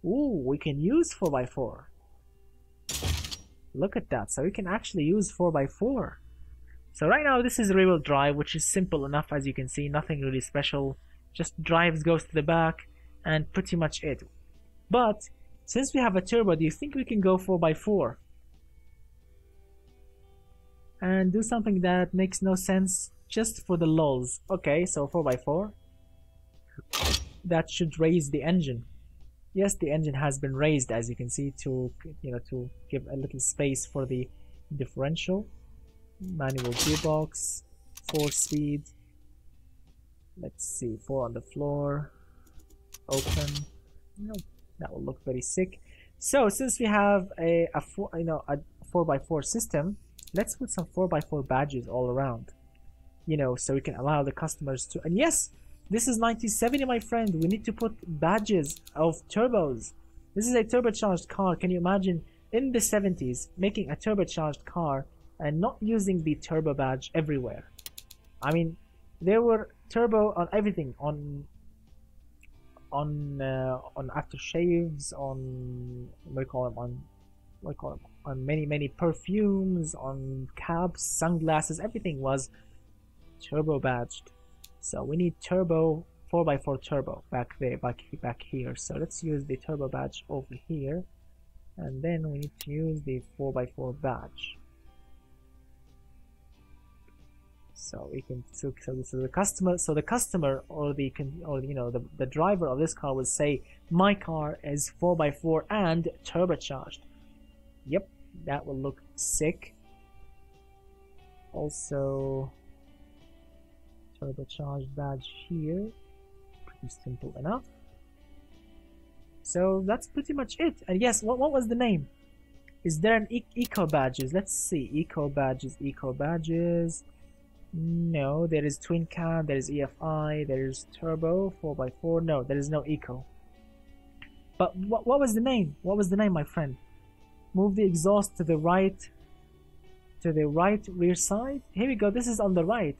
Ooh, we can use 4x4. Look at that. So we can actually use 4x4. So right now this is rear-wheel drive, which is simple enough, as you can see. Nothing really special. Just drives, goes to the back, and pretty much it. But since we have a turbo, do you think we can go 4x4 and do something that makes no sense just for the lulz? Okay, so 4x4. That should raise the engine. Yes, the engine has been raised, as you can see, to to give a little space for the differential. Manual gearbox, 4-speed. Let's see, 4 on the floor. Open. No, that will look very sick. So since we have a 4x4 system, let's put some 4x4 badges all around. So we can allow the customers to. And yes, this is 1970, my friend. We need to put badges of turbos. This is a turbocharged car. Can you imagine in the 70s making a turbocharged car and not using the turbo badge everywhere? I mean, there were turbo on everything, on aftershaves, on on many perfumes, on caps, sunglasses. Everything was turbo badged. So we need turbo, 4x4 turbo back there, back here. So let's use the turbo badge over here, and then we need to use the 4x4 badge. So we can so the customer or the driver of this car will say, my car is 4x4 and turbocharged. Yep, that will look sick. Also, turbocharged badge here. Pretty simple enough. So that's pretty much it. And yes, what was the name? Is there an eco badges? Let's see. Eco badges. No, there is twin cam, there is EFI, there is turbo, 4x4. No, there is no eco. But what was the name? What was the name, my friend? Move the exhaust to the right rear side. Here we go. This is on the right.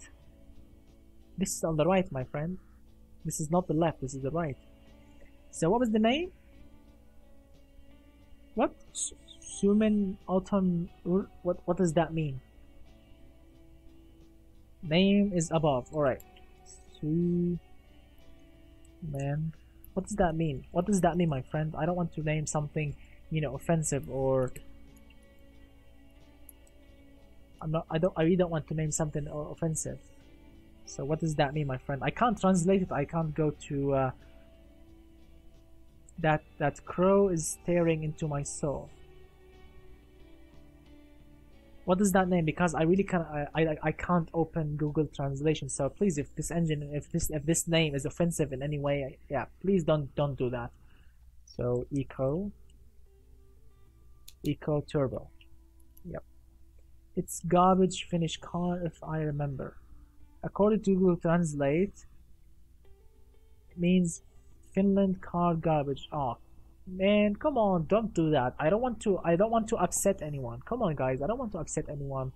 This is on the right, my friend. This is not the left, this is the right. So what was the name? What? Sumen Autumn. What does that mean? Name is above. Alright. Man. What does that mean? What does that mean, my friend? I don't want to name something, offensive, or I really don't want to name something offensive. So what does that mean, my friend? I can't translate it. I can't go to that crow is staring into my soul. What does that mean? Because I really can't. I can't open Google Translation. So please, if this name is offensive in any way, yeah, please don't do that. So eco turbo. Yep, it's garbage finish car, if I remember. According to Google Translate, it means Finland car garbage. Oh man, come on, don't do that. I don't want to upset anyone. Come on, guys, I don't want to upset anyone.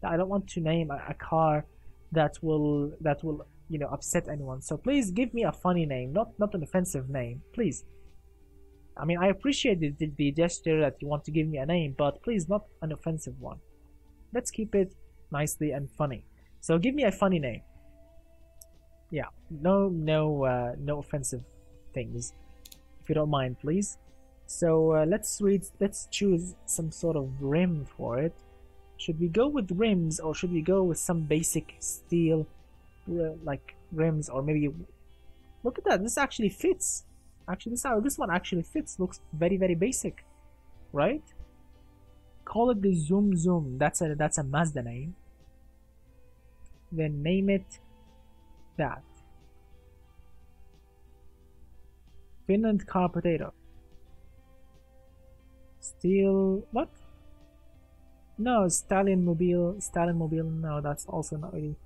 I don't want to name a car that will upset anyone. So please give me a funny name, not an offensive name, please. I mean, I appreciate the gesture that you want to give me a name, but please, not an offensive one. Let's keep it nicely and funny. So give me a funny name. Yeah, no offensive things, if you don't mind, please. So let's choose some sort of rim for it. Should we go with rims, or should we go with some basic steel like rims, or maybe look at that, this actually fits. Actually, this one actually fits. Looks very basic, right? Call it the Zoom. That's a Mazda name. Then name it that. Finland car potato. Steel what? No, Stallion mobile. No, that's also not really.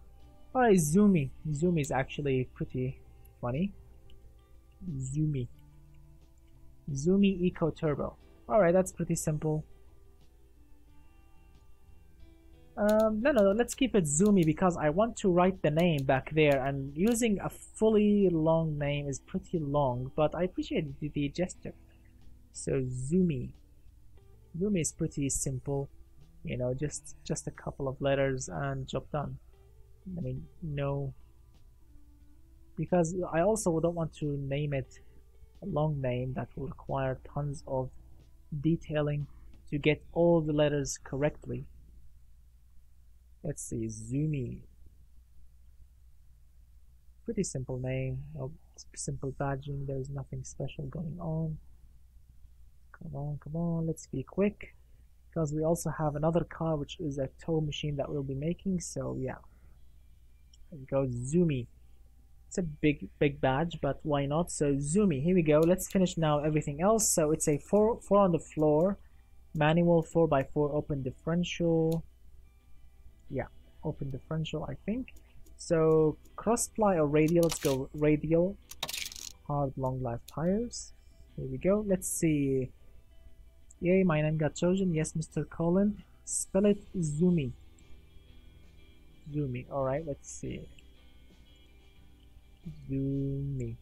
Alright, Zoomy. Zoomy is actually pretty funny. Zoomy. Zoomy Eco Turbo. Alright, that's pretty simple. No, let's keep it Zoomy because I want to write the name back there, and using a fully long name is pretty long, but I appreciate the gesture. So Zoomy. Zoomy is pretty simple, you know, just a couple of letters and job done. I mean, no, because I also don't want to name it a long name that will require tons of detailing to get all the letters correctly. Let's see, Zoomy. Pretty simple name, no simple badging, there's nothing special going on. Come on, let's be quick, because we also have another car which is a tow machine that we'll be making, so yeah. There we go, Zoomy. It's a big badge, but why not? So Zoomy, here we go. Let's finish now everything else. So it's a four on the floor, manual 4x4 open differential. Yeah, open differential, I think. So cross ply or radial. Let's go radial. Hard long life tires. Here we go. Let's see. Yay, my name got chosen. Yes, Mr. Colin. Spell it Zoomy. Zoomy. All right. Let's see. Zoomy.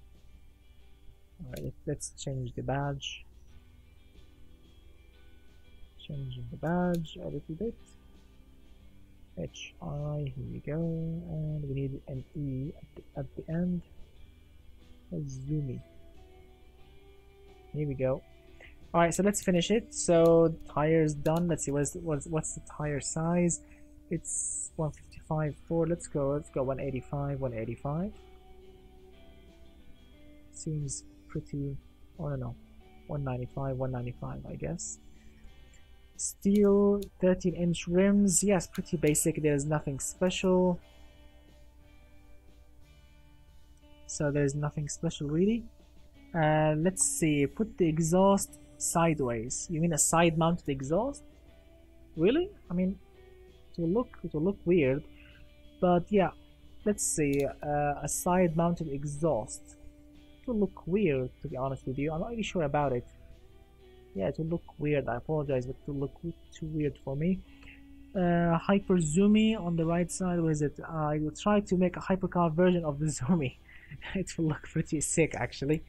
Alright, let's change the badge. Changing the badge a little bit. HI, here we go, and we need an E at the end. Zoomy. Here we go. Alright, so let's finish it. So tires done. Let's see what's the tire size. It's 155.4. Let's go 185. Seems pretty, I don't know, 195 I guess. Steel 13-inch rims, yes, pretty basic, there's nothing special. So there's nothing special really. Let's see, put the exhaust sideways. You mean a side mounted exhaust? Really? I mean, it will look weird, but yeah, let's see, a side mounted exhaust. Will look weird, to be honest with you. I'm not really sure about it. Yeah, it will look weird. I apologize, but it will look too weird for me. Hyper Zoomy on the right side. What is it? I will try to make a hypercar version of the Zoomy. It will look pretty sick, actually.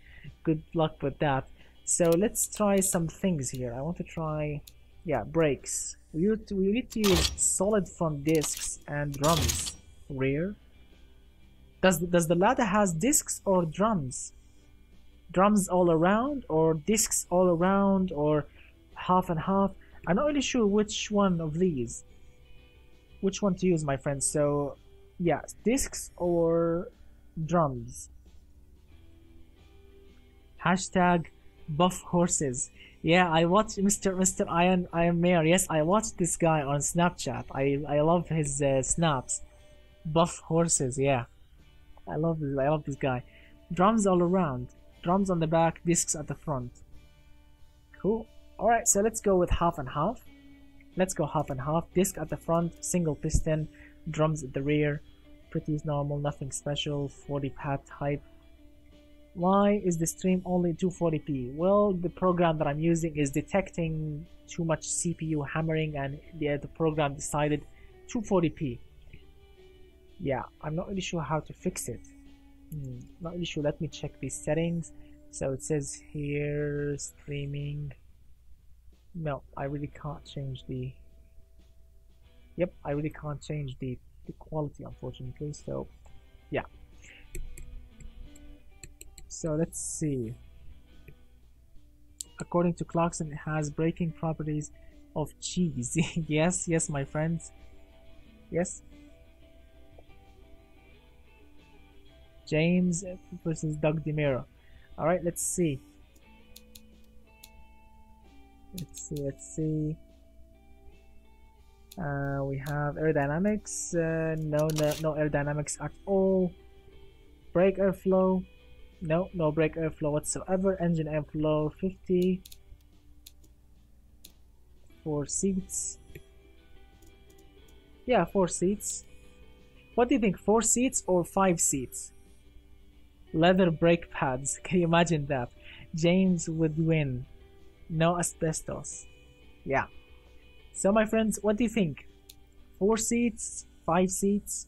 Good luck with that. So let's try some things here. I want to try, yeah, brakes. We need to use solid front discs and drums. Rear. Does the ladder has discs or drums? Drums all around, or discs all around, or half and half? I'm not really sure which one of these, which one to use, my friends. So yeah, discs or drums. Hashtag buff horses. Yeah, I watched Mr. Iron Mayor. Yes, I watched this guy on Snapchat. I love his snaps. Buff horses, yeah. I love this guy. Drums all around. Drums on the back, discs at the front. Cool. Alright, so let's go with half and half. Let's go half and half. Disc at the front, single piston, drums at the rear. Pretty normal, nothing special. 40 pad type. Why is the stream only 240p? Well, the program that I'm using is detecting too much CPU hammering, and the program decided 240p. Yeah, I'm not really sure how to fix it. Not really sure. Let me check these settings. So it says here streaming. No, I really can't change the. Yep, I really can't change the quality, unfortunately. So yeah. So let's see. According to Clarkson, it has braking properties of cheese. Yes, my friends. Yes. James versus Doug DeMiro. Alright, let's see. Let's see. We have aerodynamics. No aerodynamics at all. Brake airflow. No brake airflow whatsoever. Engine airflow 50. 4 seats. Yeah, 4 seats. What do you think? 4 seats or 5 seats? Leather brake pads. Can you imagine that? James would win. No asbestos. Yeah. So my friends, what do you think? 4 seats? 5 seats?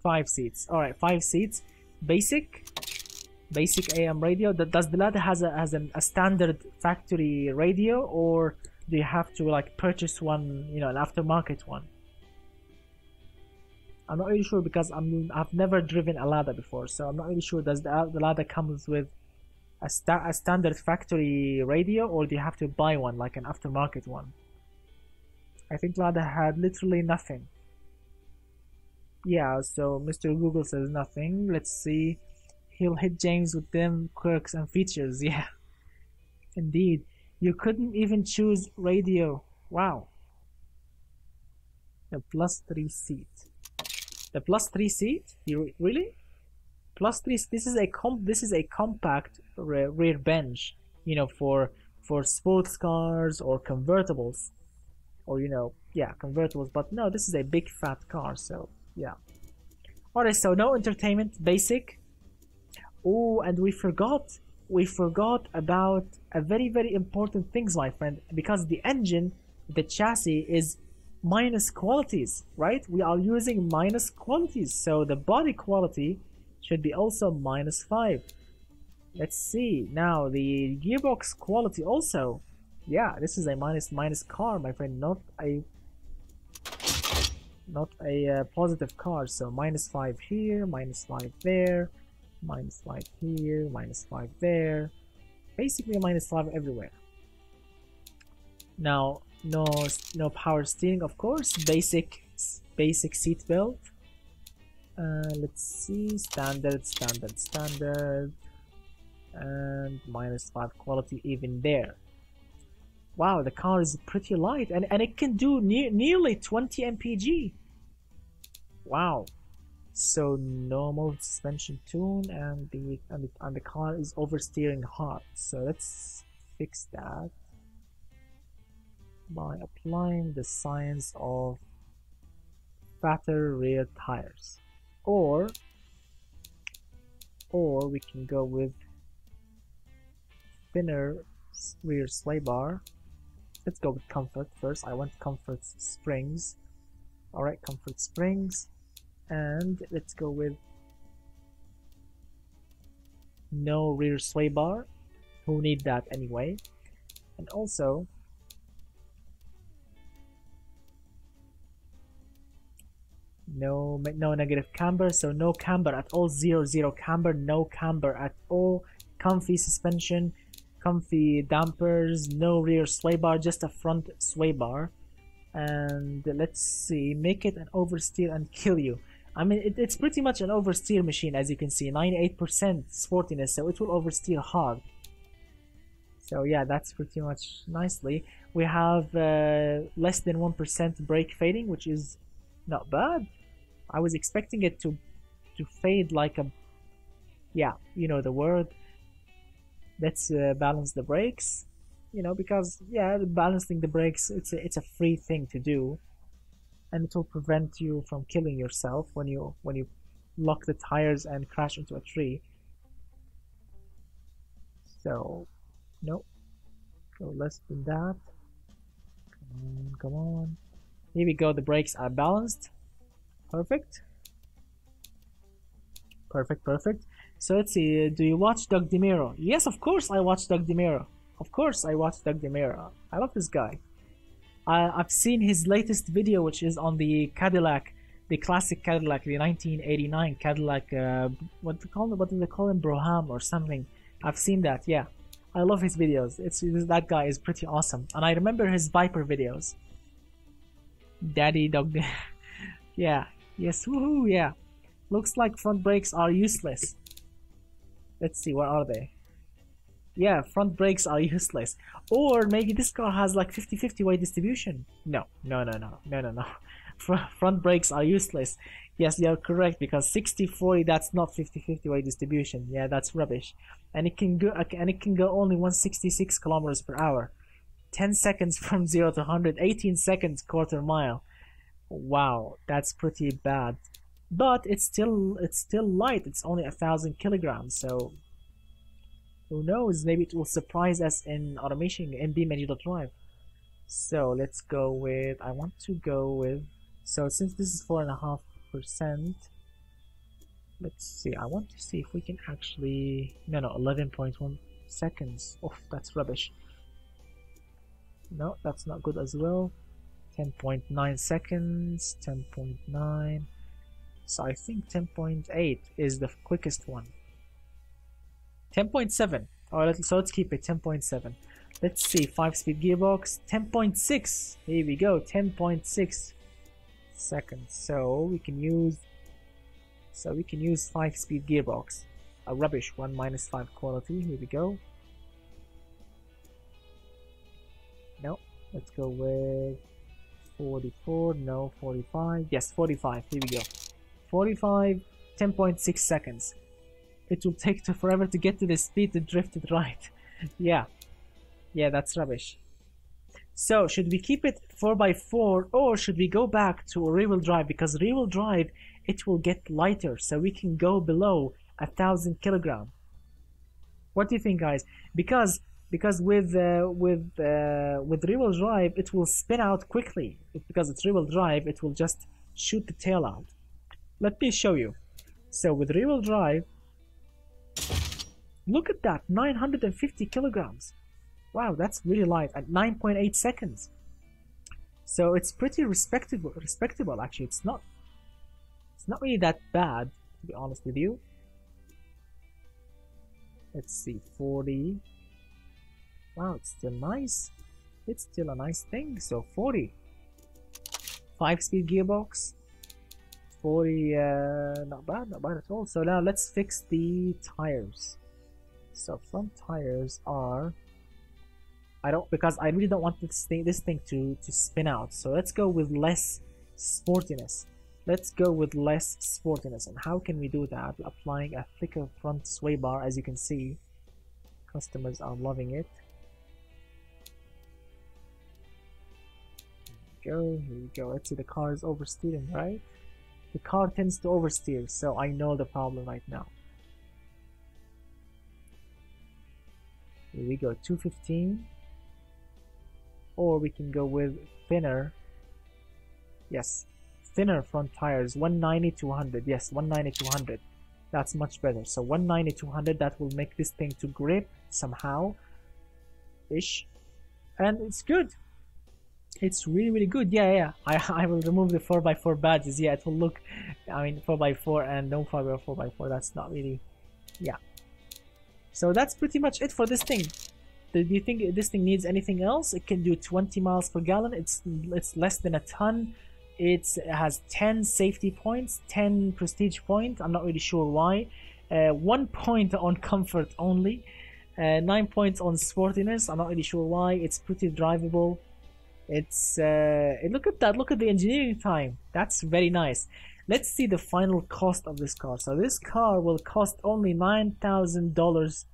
5 seats. Alright, 5 seats. Basic AM radio. Does the ladder has a standard factory radio, or do you have to like purchase one, you know, an aftermarket one? I'm not really sure because I've never driven a Lada before, so I'm not really sure. Does the Lada comes with a standard factory radio, or do you have to buy one like an aftermarket one? I think Lada had literally nothing. Yeah, so Mr. Google says nothing. Let's see. He'll hit James with them quirks and features. Yeah, indeed. You couldn't even choose radio. Wow. The +3 seat. The +3 seat? You really? +3. This is a compact rear bench. You know, for sports cars or convertibles, or you know, yeah, convertibles. But no, this is a big fat car. So yeah. Alright, so no entertainment, basic. Oh, and we forgot about a very important things, my friend, because the engine, the chassis is minus qualities, right? We are using minus qualities, so the body quality should be also -5. Let's see now the gearbox quality also. Yeah, this is a minus car, my friend, not a positive car. So -5 here, -5 there, -5 here, -5 there, basically -5 everywhere. Now no power steering, of course. Basic seat belt. Let's see, standard, and -5 quality even there. Wow, the car is pretty light, and it can do nearly 20 mpg. Wow. So normal suspension tune, and the car is oversteering hard. So let's fix that by applying the science of fatter rear tires, or we can go with thinner rear sway bar. Let's go with comfort first. I want comfort springs. Alright, comfort springs, and let's go with no rear sway bar. Who need that anyway? And also no negative camber, so no camber at all, zero camber, no camber at all. Comfy suspension, comfy dampers, no rear sway bar, just a front sway bar. And let's see, make it an oversteer and kill you. I mean, it's pretty much an oversteer machine, as you can see, 98% sportiness, so it will oversteer hard. So yeah, that's pretty much nicely. We have less than 1% brake fading, which is not bad. I was expecting it to fade like a, yeah, you know the word. Let's balance the brakes, you know, because yeah, balancing the brakes, it's a free thing to do, and it will prevent you from killing yourself when you lock the tires and crash into a tree. So no, go less than that. Come on. Here we go, the brakes are balanced. Perfect. So let's see, do you watch Doug DeMuro? Yes, of course I watch Doug DeMuro. Of course I watch Doug DeMuro. I love this guy. I've seen his latest video, which is on the Cadillac, the classic Cadillac, the 1989 Cadillac, what do they call him, Broham or something. I've seen that, yeah. I love his videos. That guy is pretty awesome. And I remember his Viper videos. Daddy Dog. Yeah. Yes. Woohoo. Yeah. Looks like front brakes are useless. Let's see. Where are they? Yeah. Front brakes are useless. Or maybe this car has like 50-50 weight distribution. No. Front brakes are useless. Yes, you're correct, because 60-40, that's not 50-50 weight distribution. Yeah, that's rubbish. And it can go only 166 kilometers per hour. 10 seconds from 0 to 100, 18 seconds quarter mile. Wow, that's pretty bad. but it's still light. It's only 1,000 kilograms, so who knows, maybe it will surprise us in automation in drive. So let's go with, I want to go with, so since this is 4.5%, let's see, I want to see if we can actually, no, 11.1 seconds. Oh, that's rubbish. No, that's not good as well. 10.9 seconds, 10.9. So I think 10.8 is the quickest one. 10.7. Alright, so let's keep it 10.7. Let's see, 5-speed gearbox, 10.6. Here we go, 10.6 seconds. So we can use 5-speed gearbox. A rubbish one, -5 quality. Here we go. No, let's go with 44. No, 45. Yes, 45. Here we go. 45, 10.6 seconds. It will take forever to get to the speed to drift it right. Yeah, that's rubbish. So should we keep it 4x4 or should we go back to a rear-wheel drive? Because rear-wheel drive, it will get lighter, so we can go below 1,000 kilograms. What do you think, guys? Because with rear-wheel drive, it will spin out quickly. Because it's rear-wheel drive, it will just shoot the tail out. Let me show you. So with rear-wheel drive, look at that, 950 kilograms. Wow, that's really light at 9.8 seconds. So it's pretty respectable actually. It's not really that bad, to be honest with you. Let's see, 40. Wow, it's still nice. It's still a nice thing. So 40. 5-speed gearbox. 40, not bad at all. So now let's fix the tires. So front tires are, because I really don't want this thing to spin out. So let's go with less sportiness. And how can we do that? Applying a thicker front sway bar, as you can see. Customers are loving it. Here we go. Let's see, the car is oversteering, right? The car tends to oversteer, so I know the problem right now. Here we go, 215. Or we can go with thinner. Yes, thinner front tires, 190-200. Yes, 190-200. That's much better. So 190-200, that will make this thing to grip somehow ish. And it's good. It's really good. Yeah. I will remove the 4x4 badges. Yeah, it will look, 4x4 and no 4x4. That's not really, yeah. So that's pretty much it for this thing. Do you think this thing needs anything else? It can do 20 miles per gallon. It's less than a ton. It has 10 safety points, 10 prestige points. I'm not really sure why. 1 point on comfort only. 9 points on sportiness. I'm not really sure why. It's pretty drivable. It's look at that. Look at the engineering time. That's very nice. Let's see the final cost of this car. So this car will cost only $9,000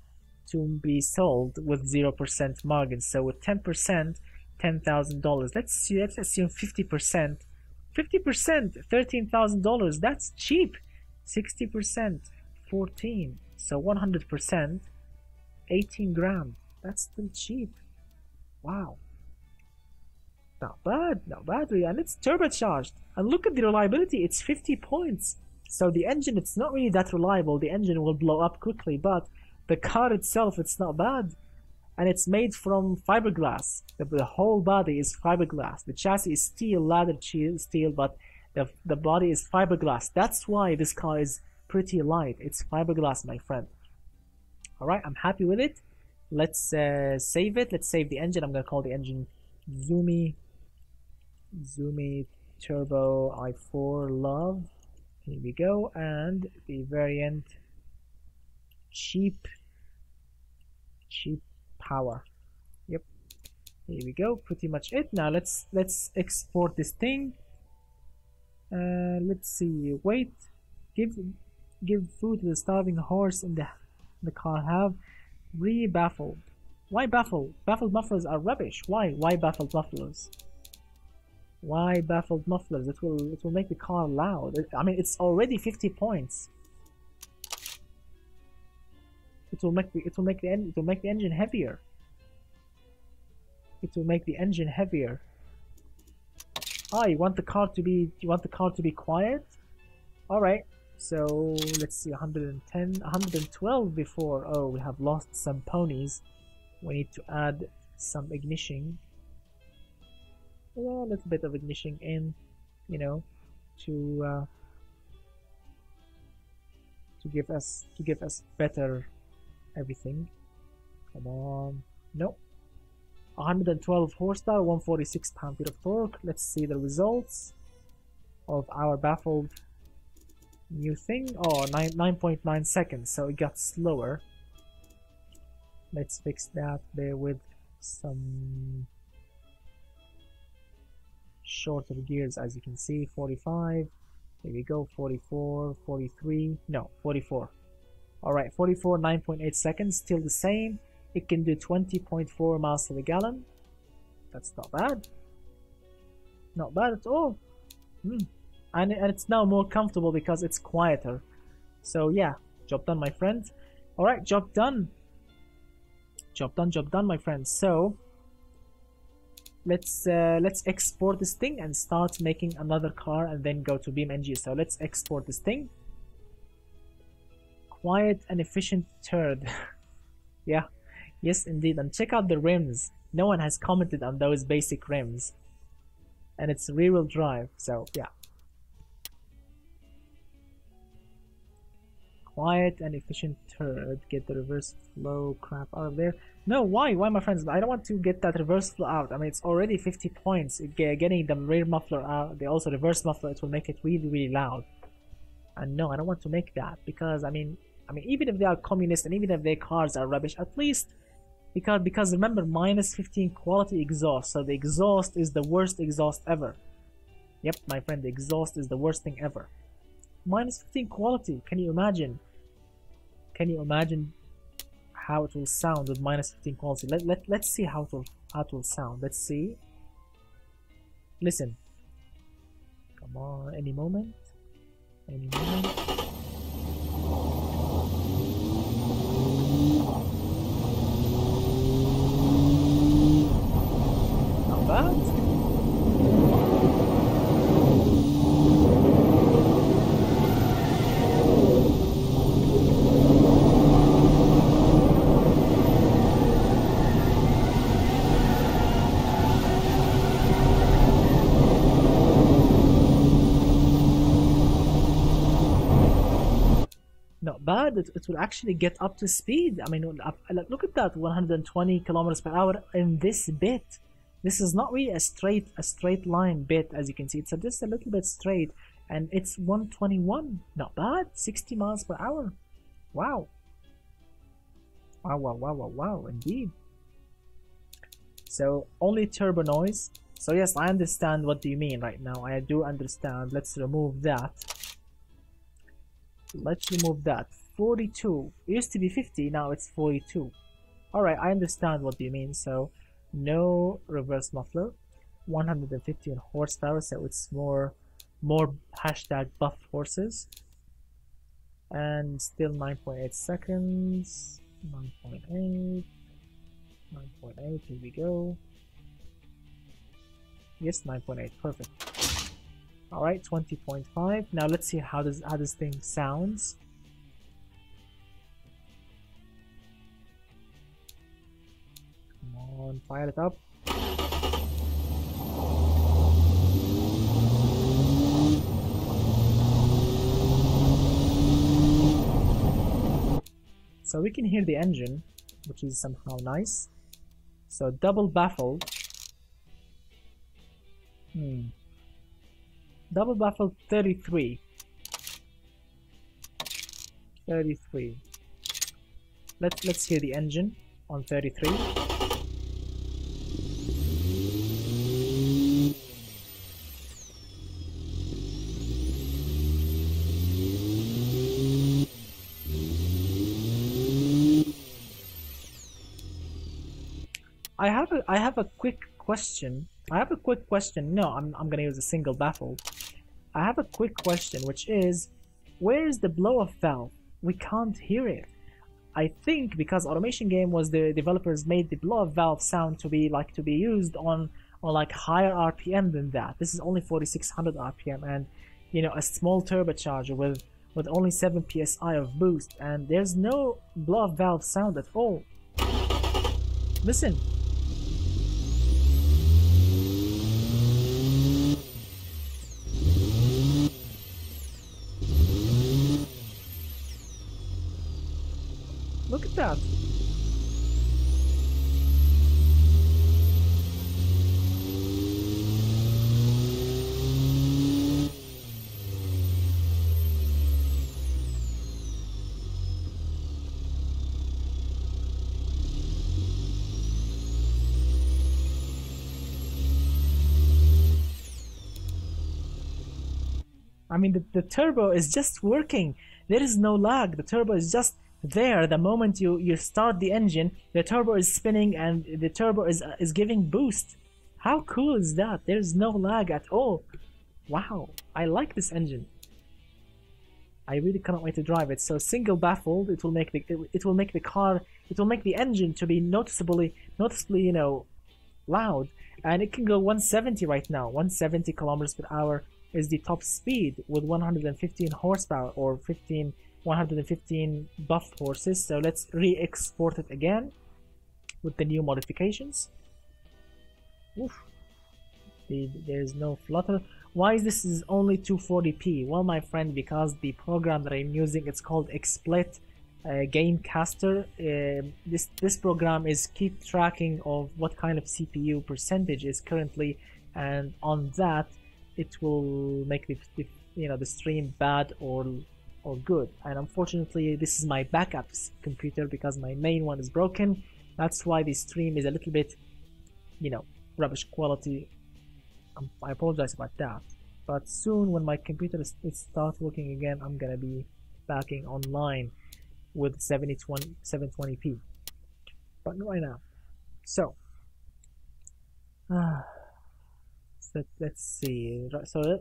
to be sold with 0% margin. So with 10%, $10,000. Let's assume 50%. 50%, $13,000. That's cheap. 60%, 14. So 100%, 18 grand. That's still cheap. Wow. Not bad really, and it's turbocharged. And look at the reliability, it's 50 points. So the engine, it's not really that reliable. The engine will blow up quickly, but the car itself, it's not bad. And it's made from fiberglass. The whole body is fiberglass. The chassis is steel, ladder steel, but the body is fiberglass. That's why this car is pretty light. It's fiberglass, my friend. Alright, I'm happy with it. Let's save it. Let's save the engine. I'm gonna call the engine Zoomy Turbo i4 Love. Here we go, and the variant cheap power. Yep. Here we go. Pretty much it. Now let's export this thing. Let's see. Wait. Give food to the starving horse in the car. Have re-baffled. Why baffled? Baffled mufflers are rubbish. Why baffled mufflers? Why baffled mufflers? It will make the car loud. I mean, it's already 50 points. It will make the engine heavier. It will make the engine heavier. Ah, you want the car to be quiet? All right. So let's see, 110, 112 before. Oh, we have lost some ponies. We need to add some ignition. A little bit of ignition in, you know, to give us better everything. Come on. No. 112 horsepower, 146 pound-feet of torque. Let's see the results of our baffled new thing. Oh, 9.9 seconds, so it got slower. Let's fix that there with some shorter gears, as you can see. 45, there we go. 44, 43, no, 44. Alright, 44, 9.8 seconds, still the same. It can do 20.4 miles to the gallon. That's not bad. Not bad at all. And it's now more comfortable because it's quieter. So yeah, job done, my friend. Alright, job done. Job done, my friends. So let's export this thing and start making another car and then go to BeamNG. So let's export this thing. Quiet and efficient turd. Yeah, yes indeed. And check out the rims. No one has commented on those basic rims. And it's rear-wheel drive, so yeah. Quiet and efficient turd. Get the reverse flow crap out of there. No, why? Why, my friends? I don't want to get that reverse flow out. I mean, it's already 50 points. Getting the rear muffler out, the also reverse muffler, it will make it really, really loud. And no, I don't want to make that because I mean, even if they are communist and even if their cars are rubbish, at least because remember, -15 quality exhaust. So the exhaust is the worst exhaust ever. Yep, my friend, the exhaust is the worst thing ever. -15 quality. Can you imagine? Can you imagine how it will sound with -15 quality? Let's see how it will sound. Let's see. Listen. Come on, any moment. Any moment. Not bad. Bad. It will actually get up to speed. I mean, look at that, 120 kilometers per hour in this bit. This is not really a straight line bit, as you can see. It's just a little bit straight, and it's 121. Not bad. 60 miles per hour. Wow. Wow, indeed. So only turbo noise. So yes, I understand what do you mean right now. I do understand. Let's remove that. Let's remove that. 42. It used to be 50, now it's 42. Alright, I understand what you mean. So no reverse muffler. 115 horsepower, so it's more hashtag buff horses. And still 9.8 seconds. 9.8. 9.8, here we go. Yes, 9.8, perfect. Alright, 20.5. Now let's see how this thing sounds. Come on, fire it up. So we can hear the engine, which is somehow nice. So double baffled. Double baffled 33. 33. Let's hear the engine on 33. I have a quick question I have a quick question. No, I'm gonna use a single baffle. I have a quick question, which is, where is the blow-off valve? We can't hear it. I think because Automation Game was the developers made the blow-off valve sound to be used on like higher RPM than that. This is only 4600 RPM, and you know, a small turbocharger with only 7 psi of boost, and there's no blow-off valve sound at all. Listen. Look at that. I mean, the turbo is just working. There is no lag. The turbo is just there. The moment you start the engine, the turbo is spinning and the turbo is giving boost. How cool is that? There is no lag at all. Wow, I like this engine. I really cannot wait to drive it. So single baffled, it will make the car, it will make the engine to be noticeably, you know, loud, and it can go 170 right now. 170 kilometers per hour is the top speed with 115 horsepower or 115 buffed horses. So let's re-export it again with the new modifications. Oof. There's no flutter. Why is this is only 240p? Well, my friend, because the program that I'm using, it's called XSplit Gamecaster. This program is keep tracking of what kind of CPU percentage is currently, and on that it will make the stream bad or good. And unfortunately, this is my backup computer because my main one is broken. That's why the stream is a little bit, you know, rubbish quality. I apologize about that. But soon, when my computer starts working again, I'm gonna be backing online with 720p. But not right now. So, let's see.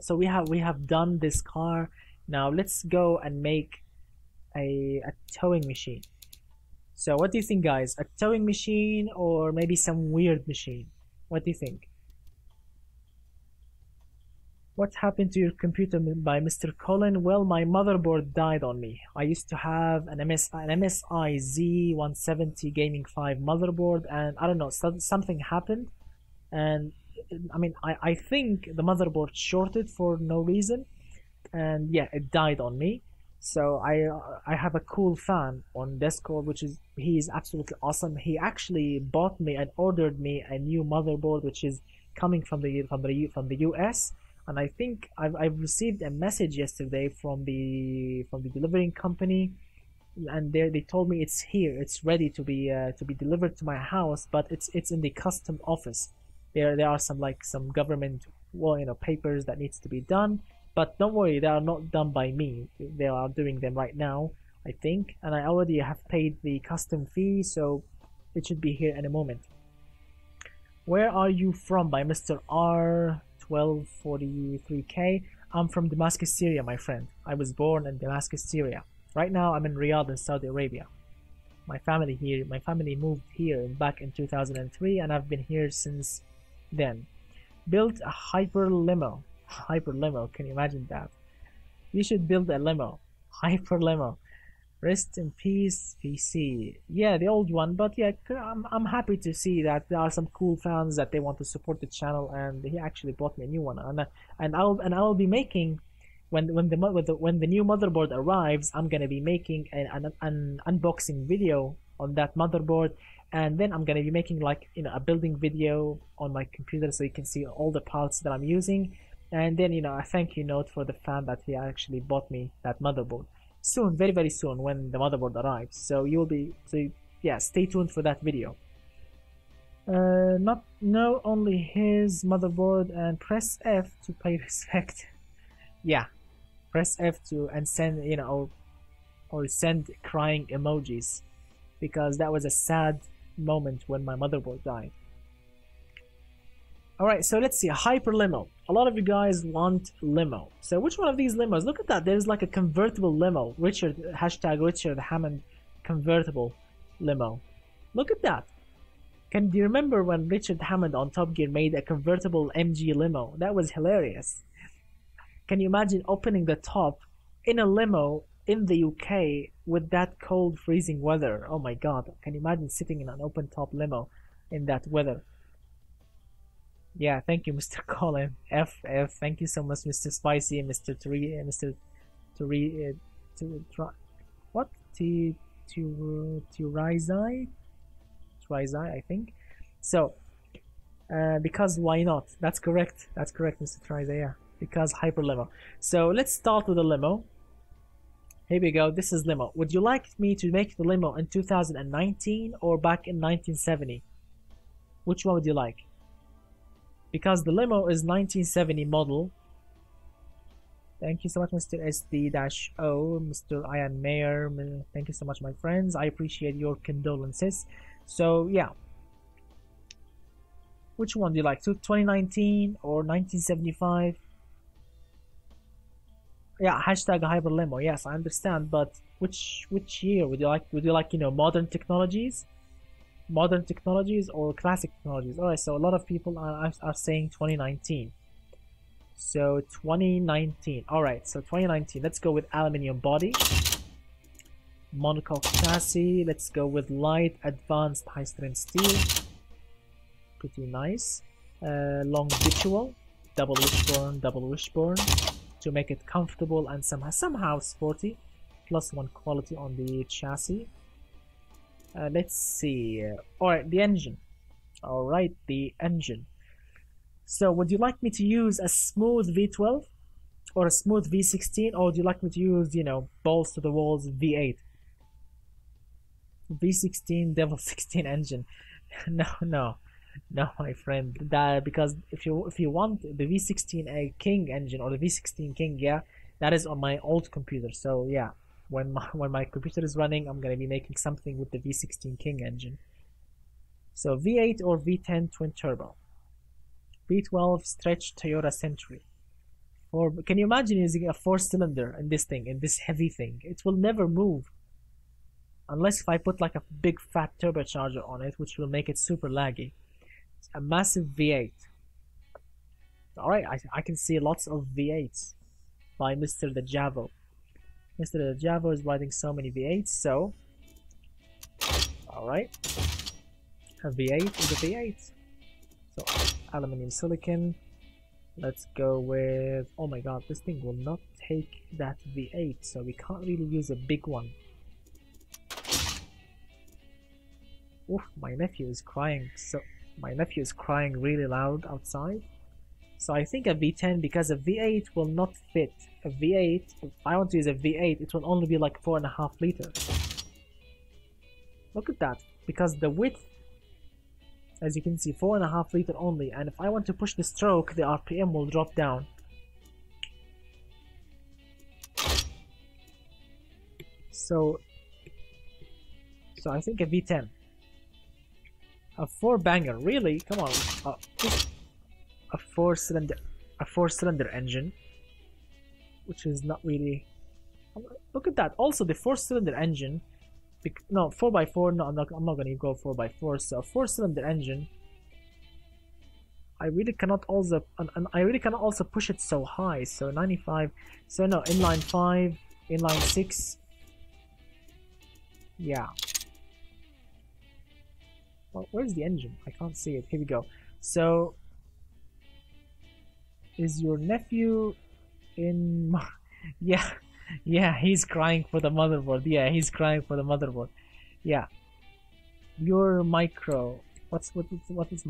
So we have done this car. Now let's go and make a towing machine. So what do you think, guys? A towing machine or maybe some weird machine? What do you think? What happened to your computer by Mr. Colin? Well, my motherboard died on me. I used to have an MSI Z170 Gaming 5 motherboard, and I don't know, something happened, and I mean, I think the motherboard shorted for no reason, and yeah, it died on me. So I have a cool fan on Discord, he is absolutely awesome. He actually bought me and ordered me a new motherboard, which is coming from the US. And I think I've received a message yesterday from the delivering company, and they told me it's here, it's ready to be delivered to my house, but it's in the custom office. There are some government, well, you know, papers that needs to be done, but don't worry, they are not done by me. They are doing them right now, I think, and I already have paid the custom fee, so it should be here in a moment. Where are you from? By Mr. R 1243K. I'm from Damascus, Syria, my friend. I was born in Damascus, Syria. Right now I'm in Riyadh in Saudi Arabia. My family moved here back in 2003, and I've been here since then. Built a hyper limo. Can you imagine that? You should build a limo. Hyper limo. Rest in peace, PC. Yeah, the old one, but yeah, I'm happy to see that there are some cool fans that they want to support the channel, and he actually bought me a new one, and I'll be making, when the new motherboard arrives, I'm gonna be making an unboxing video on that motherboard, and then I'm gonna be making, like, you know, a building video on my computer so you can see all the parts that I'm using, and then, you know, a thank you note for the fan that he actually bought me that motherboard. Soon, very very soon, when the motherboard arrives. So yeah, stay tuned for that video. No, only his motherboard, and press F to pay respect. Yeah, press F to and send, you know, or send crying emojis, because that was a sad moment when my motherboard died. Alright, so let's see, a hyper limo. A lot of you guys want limo. So which one of these limos? Look at that, there's like a convertible limo. Hashtag Richard Hammond convertible limo. Look at that. Do you remember when Richard Hammond on Top Gear made a convertible MG limo? That was hilarious. Can you imagine opening the top in a limo in the UK with that cold, freezing weather? Oh my god, can you imagine sitting in an open top limo in that weather? Yeah, thank you, Mr. Colin. Thank you so much, Mr. Spicy and Mr. Turizai, I think. So, because why not? That's correct. That's correct, Mr. Turizai. Yeah, because hyper limo. So let's start with the limo. Here we go. This is limo. Would you like me to make the limo in 2019 or back in 1970? Which one would you like? Because the limo is 1970 model. Thank you so much, Mr. SD-O, Mr. Ian Mayer. Thank you so much, my friends. I appreciate your condolences. So, yeah. Which one do you like? 2019 or 1975? Yeah, hashtag hyper limo. Yes, I understand, but which year would you like? Would you like, you know, modern technologies or classic technologies? Alright, so a lot of people are saying 2019. So 2019. Alright, so 2019. Let's go with aluminium body, monocoque chassis. Let's go with light advanced high strength steel. Pretty nice. Long visual, double wishbone to make it comfortable and somehow sporty. +1 quality on the chassis. Let's see. Alright, the engine. Alright, the engine. So, would you like me to use a smooth V12 or a smooth V16, or would you like me to use, you know, balls to the walls V8? V16 Devil 16 engine. No, my friend. That, because if you want the V16 King engine or the V16 King, yeah, that is on my old computer. So yeah. When my computer is running, I'm going to be making something with the V16 King engine. So V8 or V10 twin turbo. V12 stretch Toyota Century. Or can you imagine using a 4-cylinder in this thing, in this heavy thing? It will never move. Unless if I put like a big fat turbocharger on it, which will make it super laggy. It's a massive V8. Alright, I can see lots of V8s by Mr. The Javo. Mr. The Javo is riding so many V8s, so alright, a V8 is a V8. So aluminium silicon. Let's go with, oh my god, this thing will not take that V8, so we can't really use a big one. Oof, my nephew is crying really loud outside. So I think a V10, because a V8 will not fit. A V8, if I want to use a V8, it will only be like 4.5 liters. Look at that, because the width, as you can see, 4.5 liter only, and if I want to push the stroke, the RPM will drop down. So I think a V10. A 4-banger, really? Come on. A four-cylinder engine, which is not really. Look at that. Also, the 4-cylinder engine. No, 4x4. No, I'm not gonna go 4x4. So, a 4-cylinder engine. I really cannot also push it so high. So 95. So no, inline 5, inline 6. Yeah. Well, where's the engine? I can't see it. Here we go. So. Is your nephew in? Yeah, he's crying for the motherboard. Yeah, he's crying for the motherboard. Yeah, your micro. What with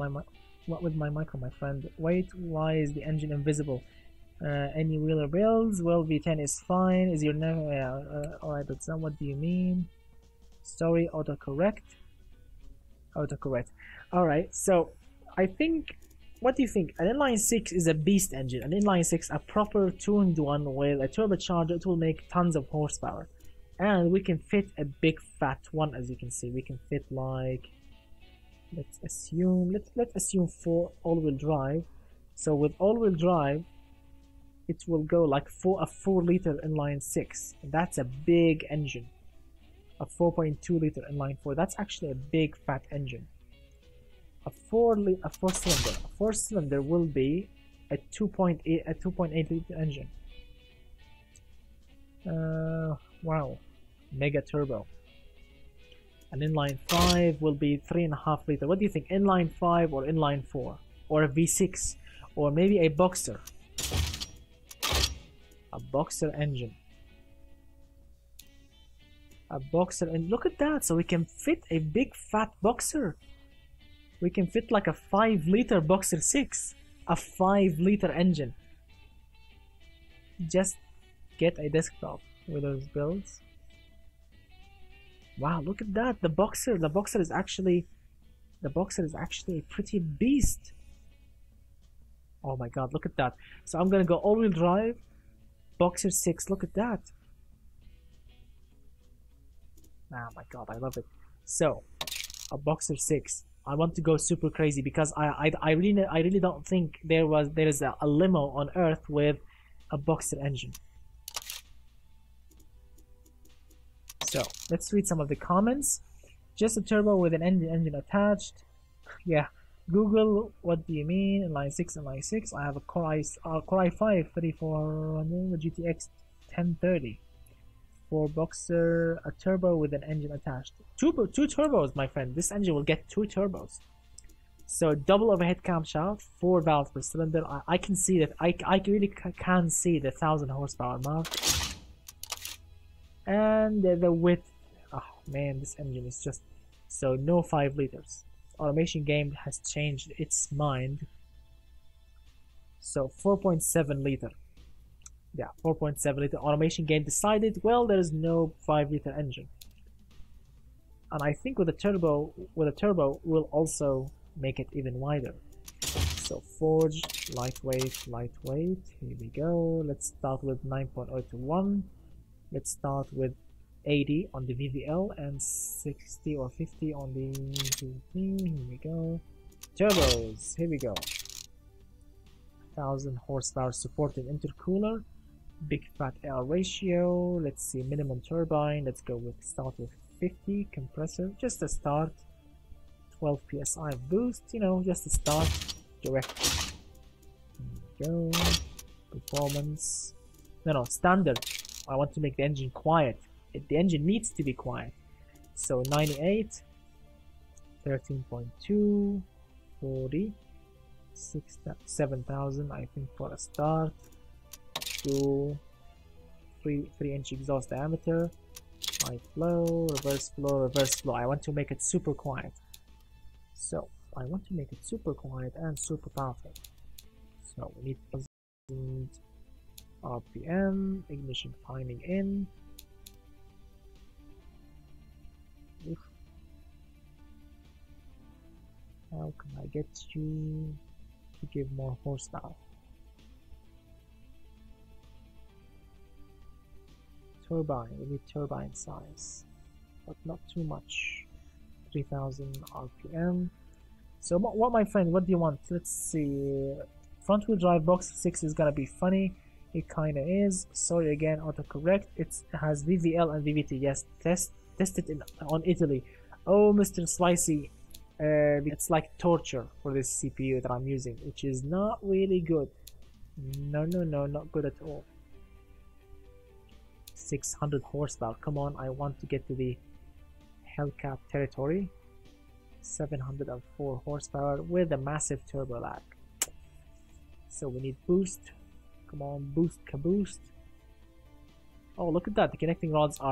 my micro, my friend? Wait, why is the engine invisible? Any wheeler builds? Well, V10 is fine. Is your nephew? Yeah, alright, that's not. What do you mean? Sorry, autocorrect. Alright, so I think. What do you think? An inline 6 is a beast engine. An inline 6, a proper tuned one with a turbocharger, it will make tons of horsepower. And we can fit a big fat one, as you can see. We can fit like let's assume for all-wheel drive. So with all-wheel drive, it will go like a 4-liter inline 6. That's a big engine. A 4.2-liter inline 4. That's actually a big fat engine. A four-cylinder will be a 2.8-liter engine. Wow, mega turbo. An inline 5 will be 3.5-liter. What do you think? Inline 5 or inline 4? Or a V6? Or maybe a boxer? A boxer engine. A boxer, and look at that! So we can fit a big fat boxer. We can fit like a 5-liter boxer 6. A 5-liter engine. Just get a desktop with those builds. Wow, look at that! The boxer is actually a pretty beast. Oh my god, look at that! So I'm gonna go all-wheel drive, boxer 6. Look at that! Oh my god, I love it. So, a boxer 6. I want to go super crazy because I really don't think there is a limo on Earth with a boxer engine. So let's read some of the comments. Just a turbo with an engine attached. Yeah. Google, what do you mean? Inline 6, inline 6. I have a Core i5 3400 GTX 1030. For boxer, a turbo with an engine attached. Two turbos, my friend. This engine will get 2 turbos. So double overhead camshaft, 4 valves per cylinder. I can see that. I really can see the 1000 horsepower mark. And the width. Oh man, this engine is just so no 5 liters. Automation game has changed its mind. So 4.7 liter. Yeah, 4.7 liter. Automation game decided, well, there is no 5-liter engine. And I think with a turbo will also make it even wider. So forged, lightweight. Here we go. Let's start with 9.0 to 1. Let's start with 80 on the VVL and 60 or 50 on the VVT. Here we go. Turbos. Here we go. 1000 horsepower supported intercooler. Big fat L ratio. Let's see, minimum turbine. Let's go with start with 50 compressor. Just a start. 12 psi boost. You know, just a start. Direct. Here we go. Performance. No, standard. I want to make the engine quiet. The engine needs to be quiet. So 98, 13.2, 40, 7,000 I think for a start. 3-inch exhaust diameter. High flow, reverse flow. I want to make it super quiet. So I want to make it super quiet and super powerful. So we need 1000 RPM, ignition timing in. Oof. How can I get you to give more horsepower? Turbine, we need turbine size, but not too much. 3000 RPM. So what my friend, what do you want? Let's see. Front wheel drive box 6 is gonna be funny. It kinda is. Sorry again, autocorrect. It has VVL and VVT. Yes, test it on Italy. Oh, Mr. Slicey, it's like torture for this CPU that I'm using, which is not really good. No, not good at all. 600 horsepower. Come on, I want to get to the Hellcat territory. 704 horsepower with a massive turbo lag. So we need boost. Come on, boost, kaboost. Oh, look at that. The connecting rods are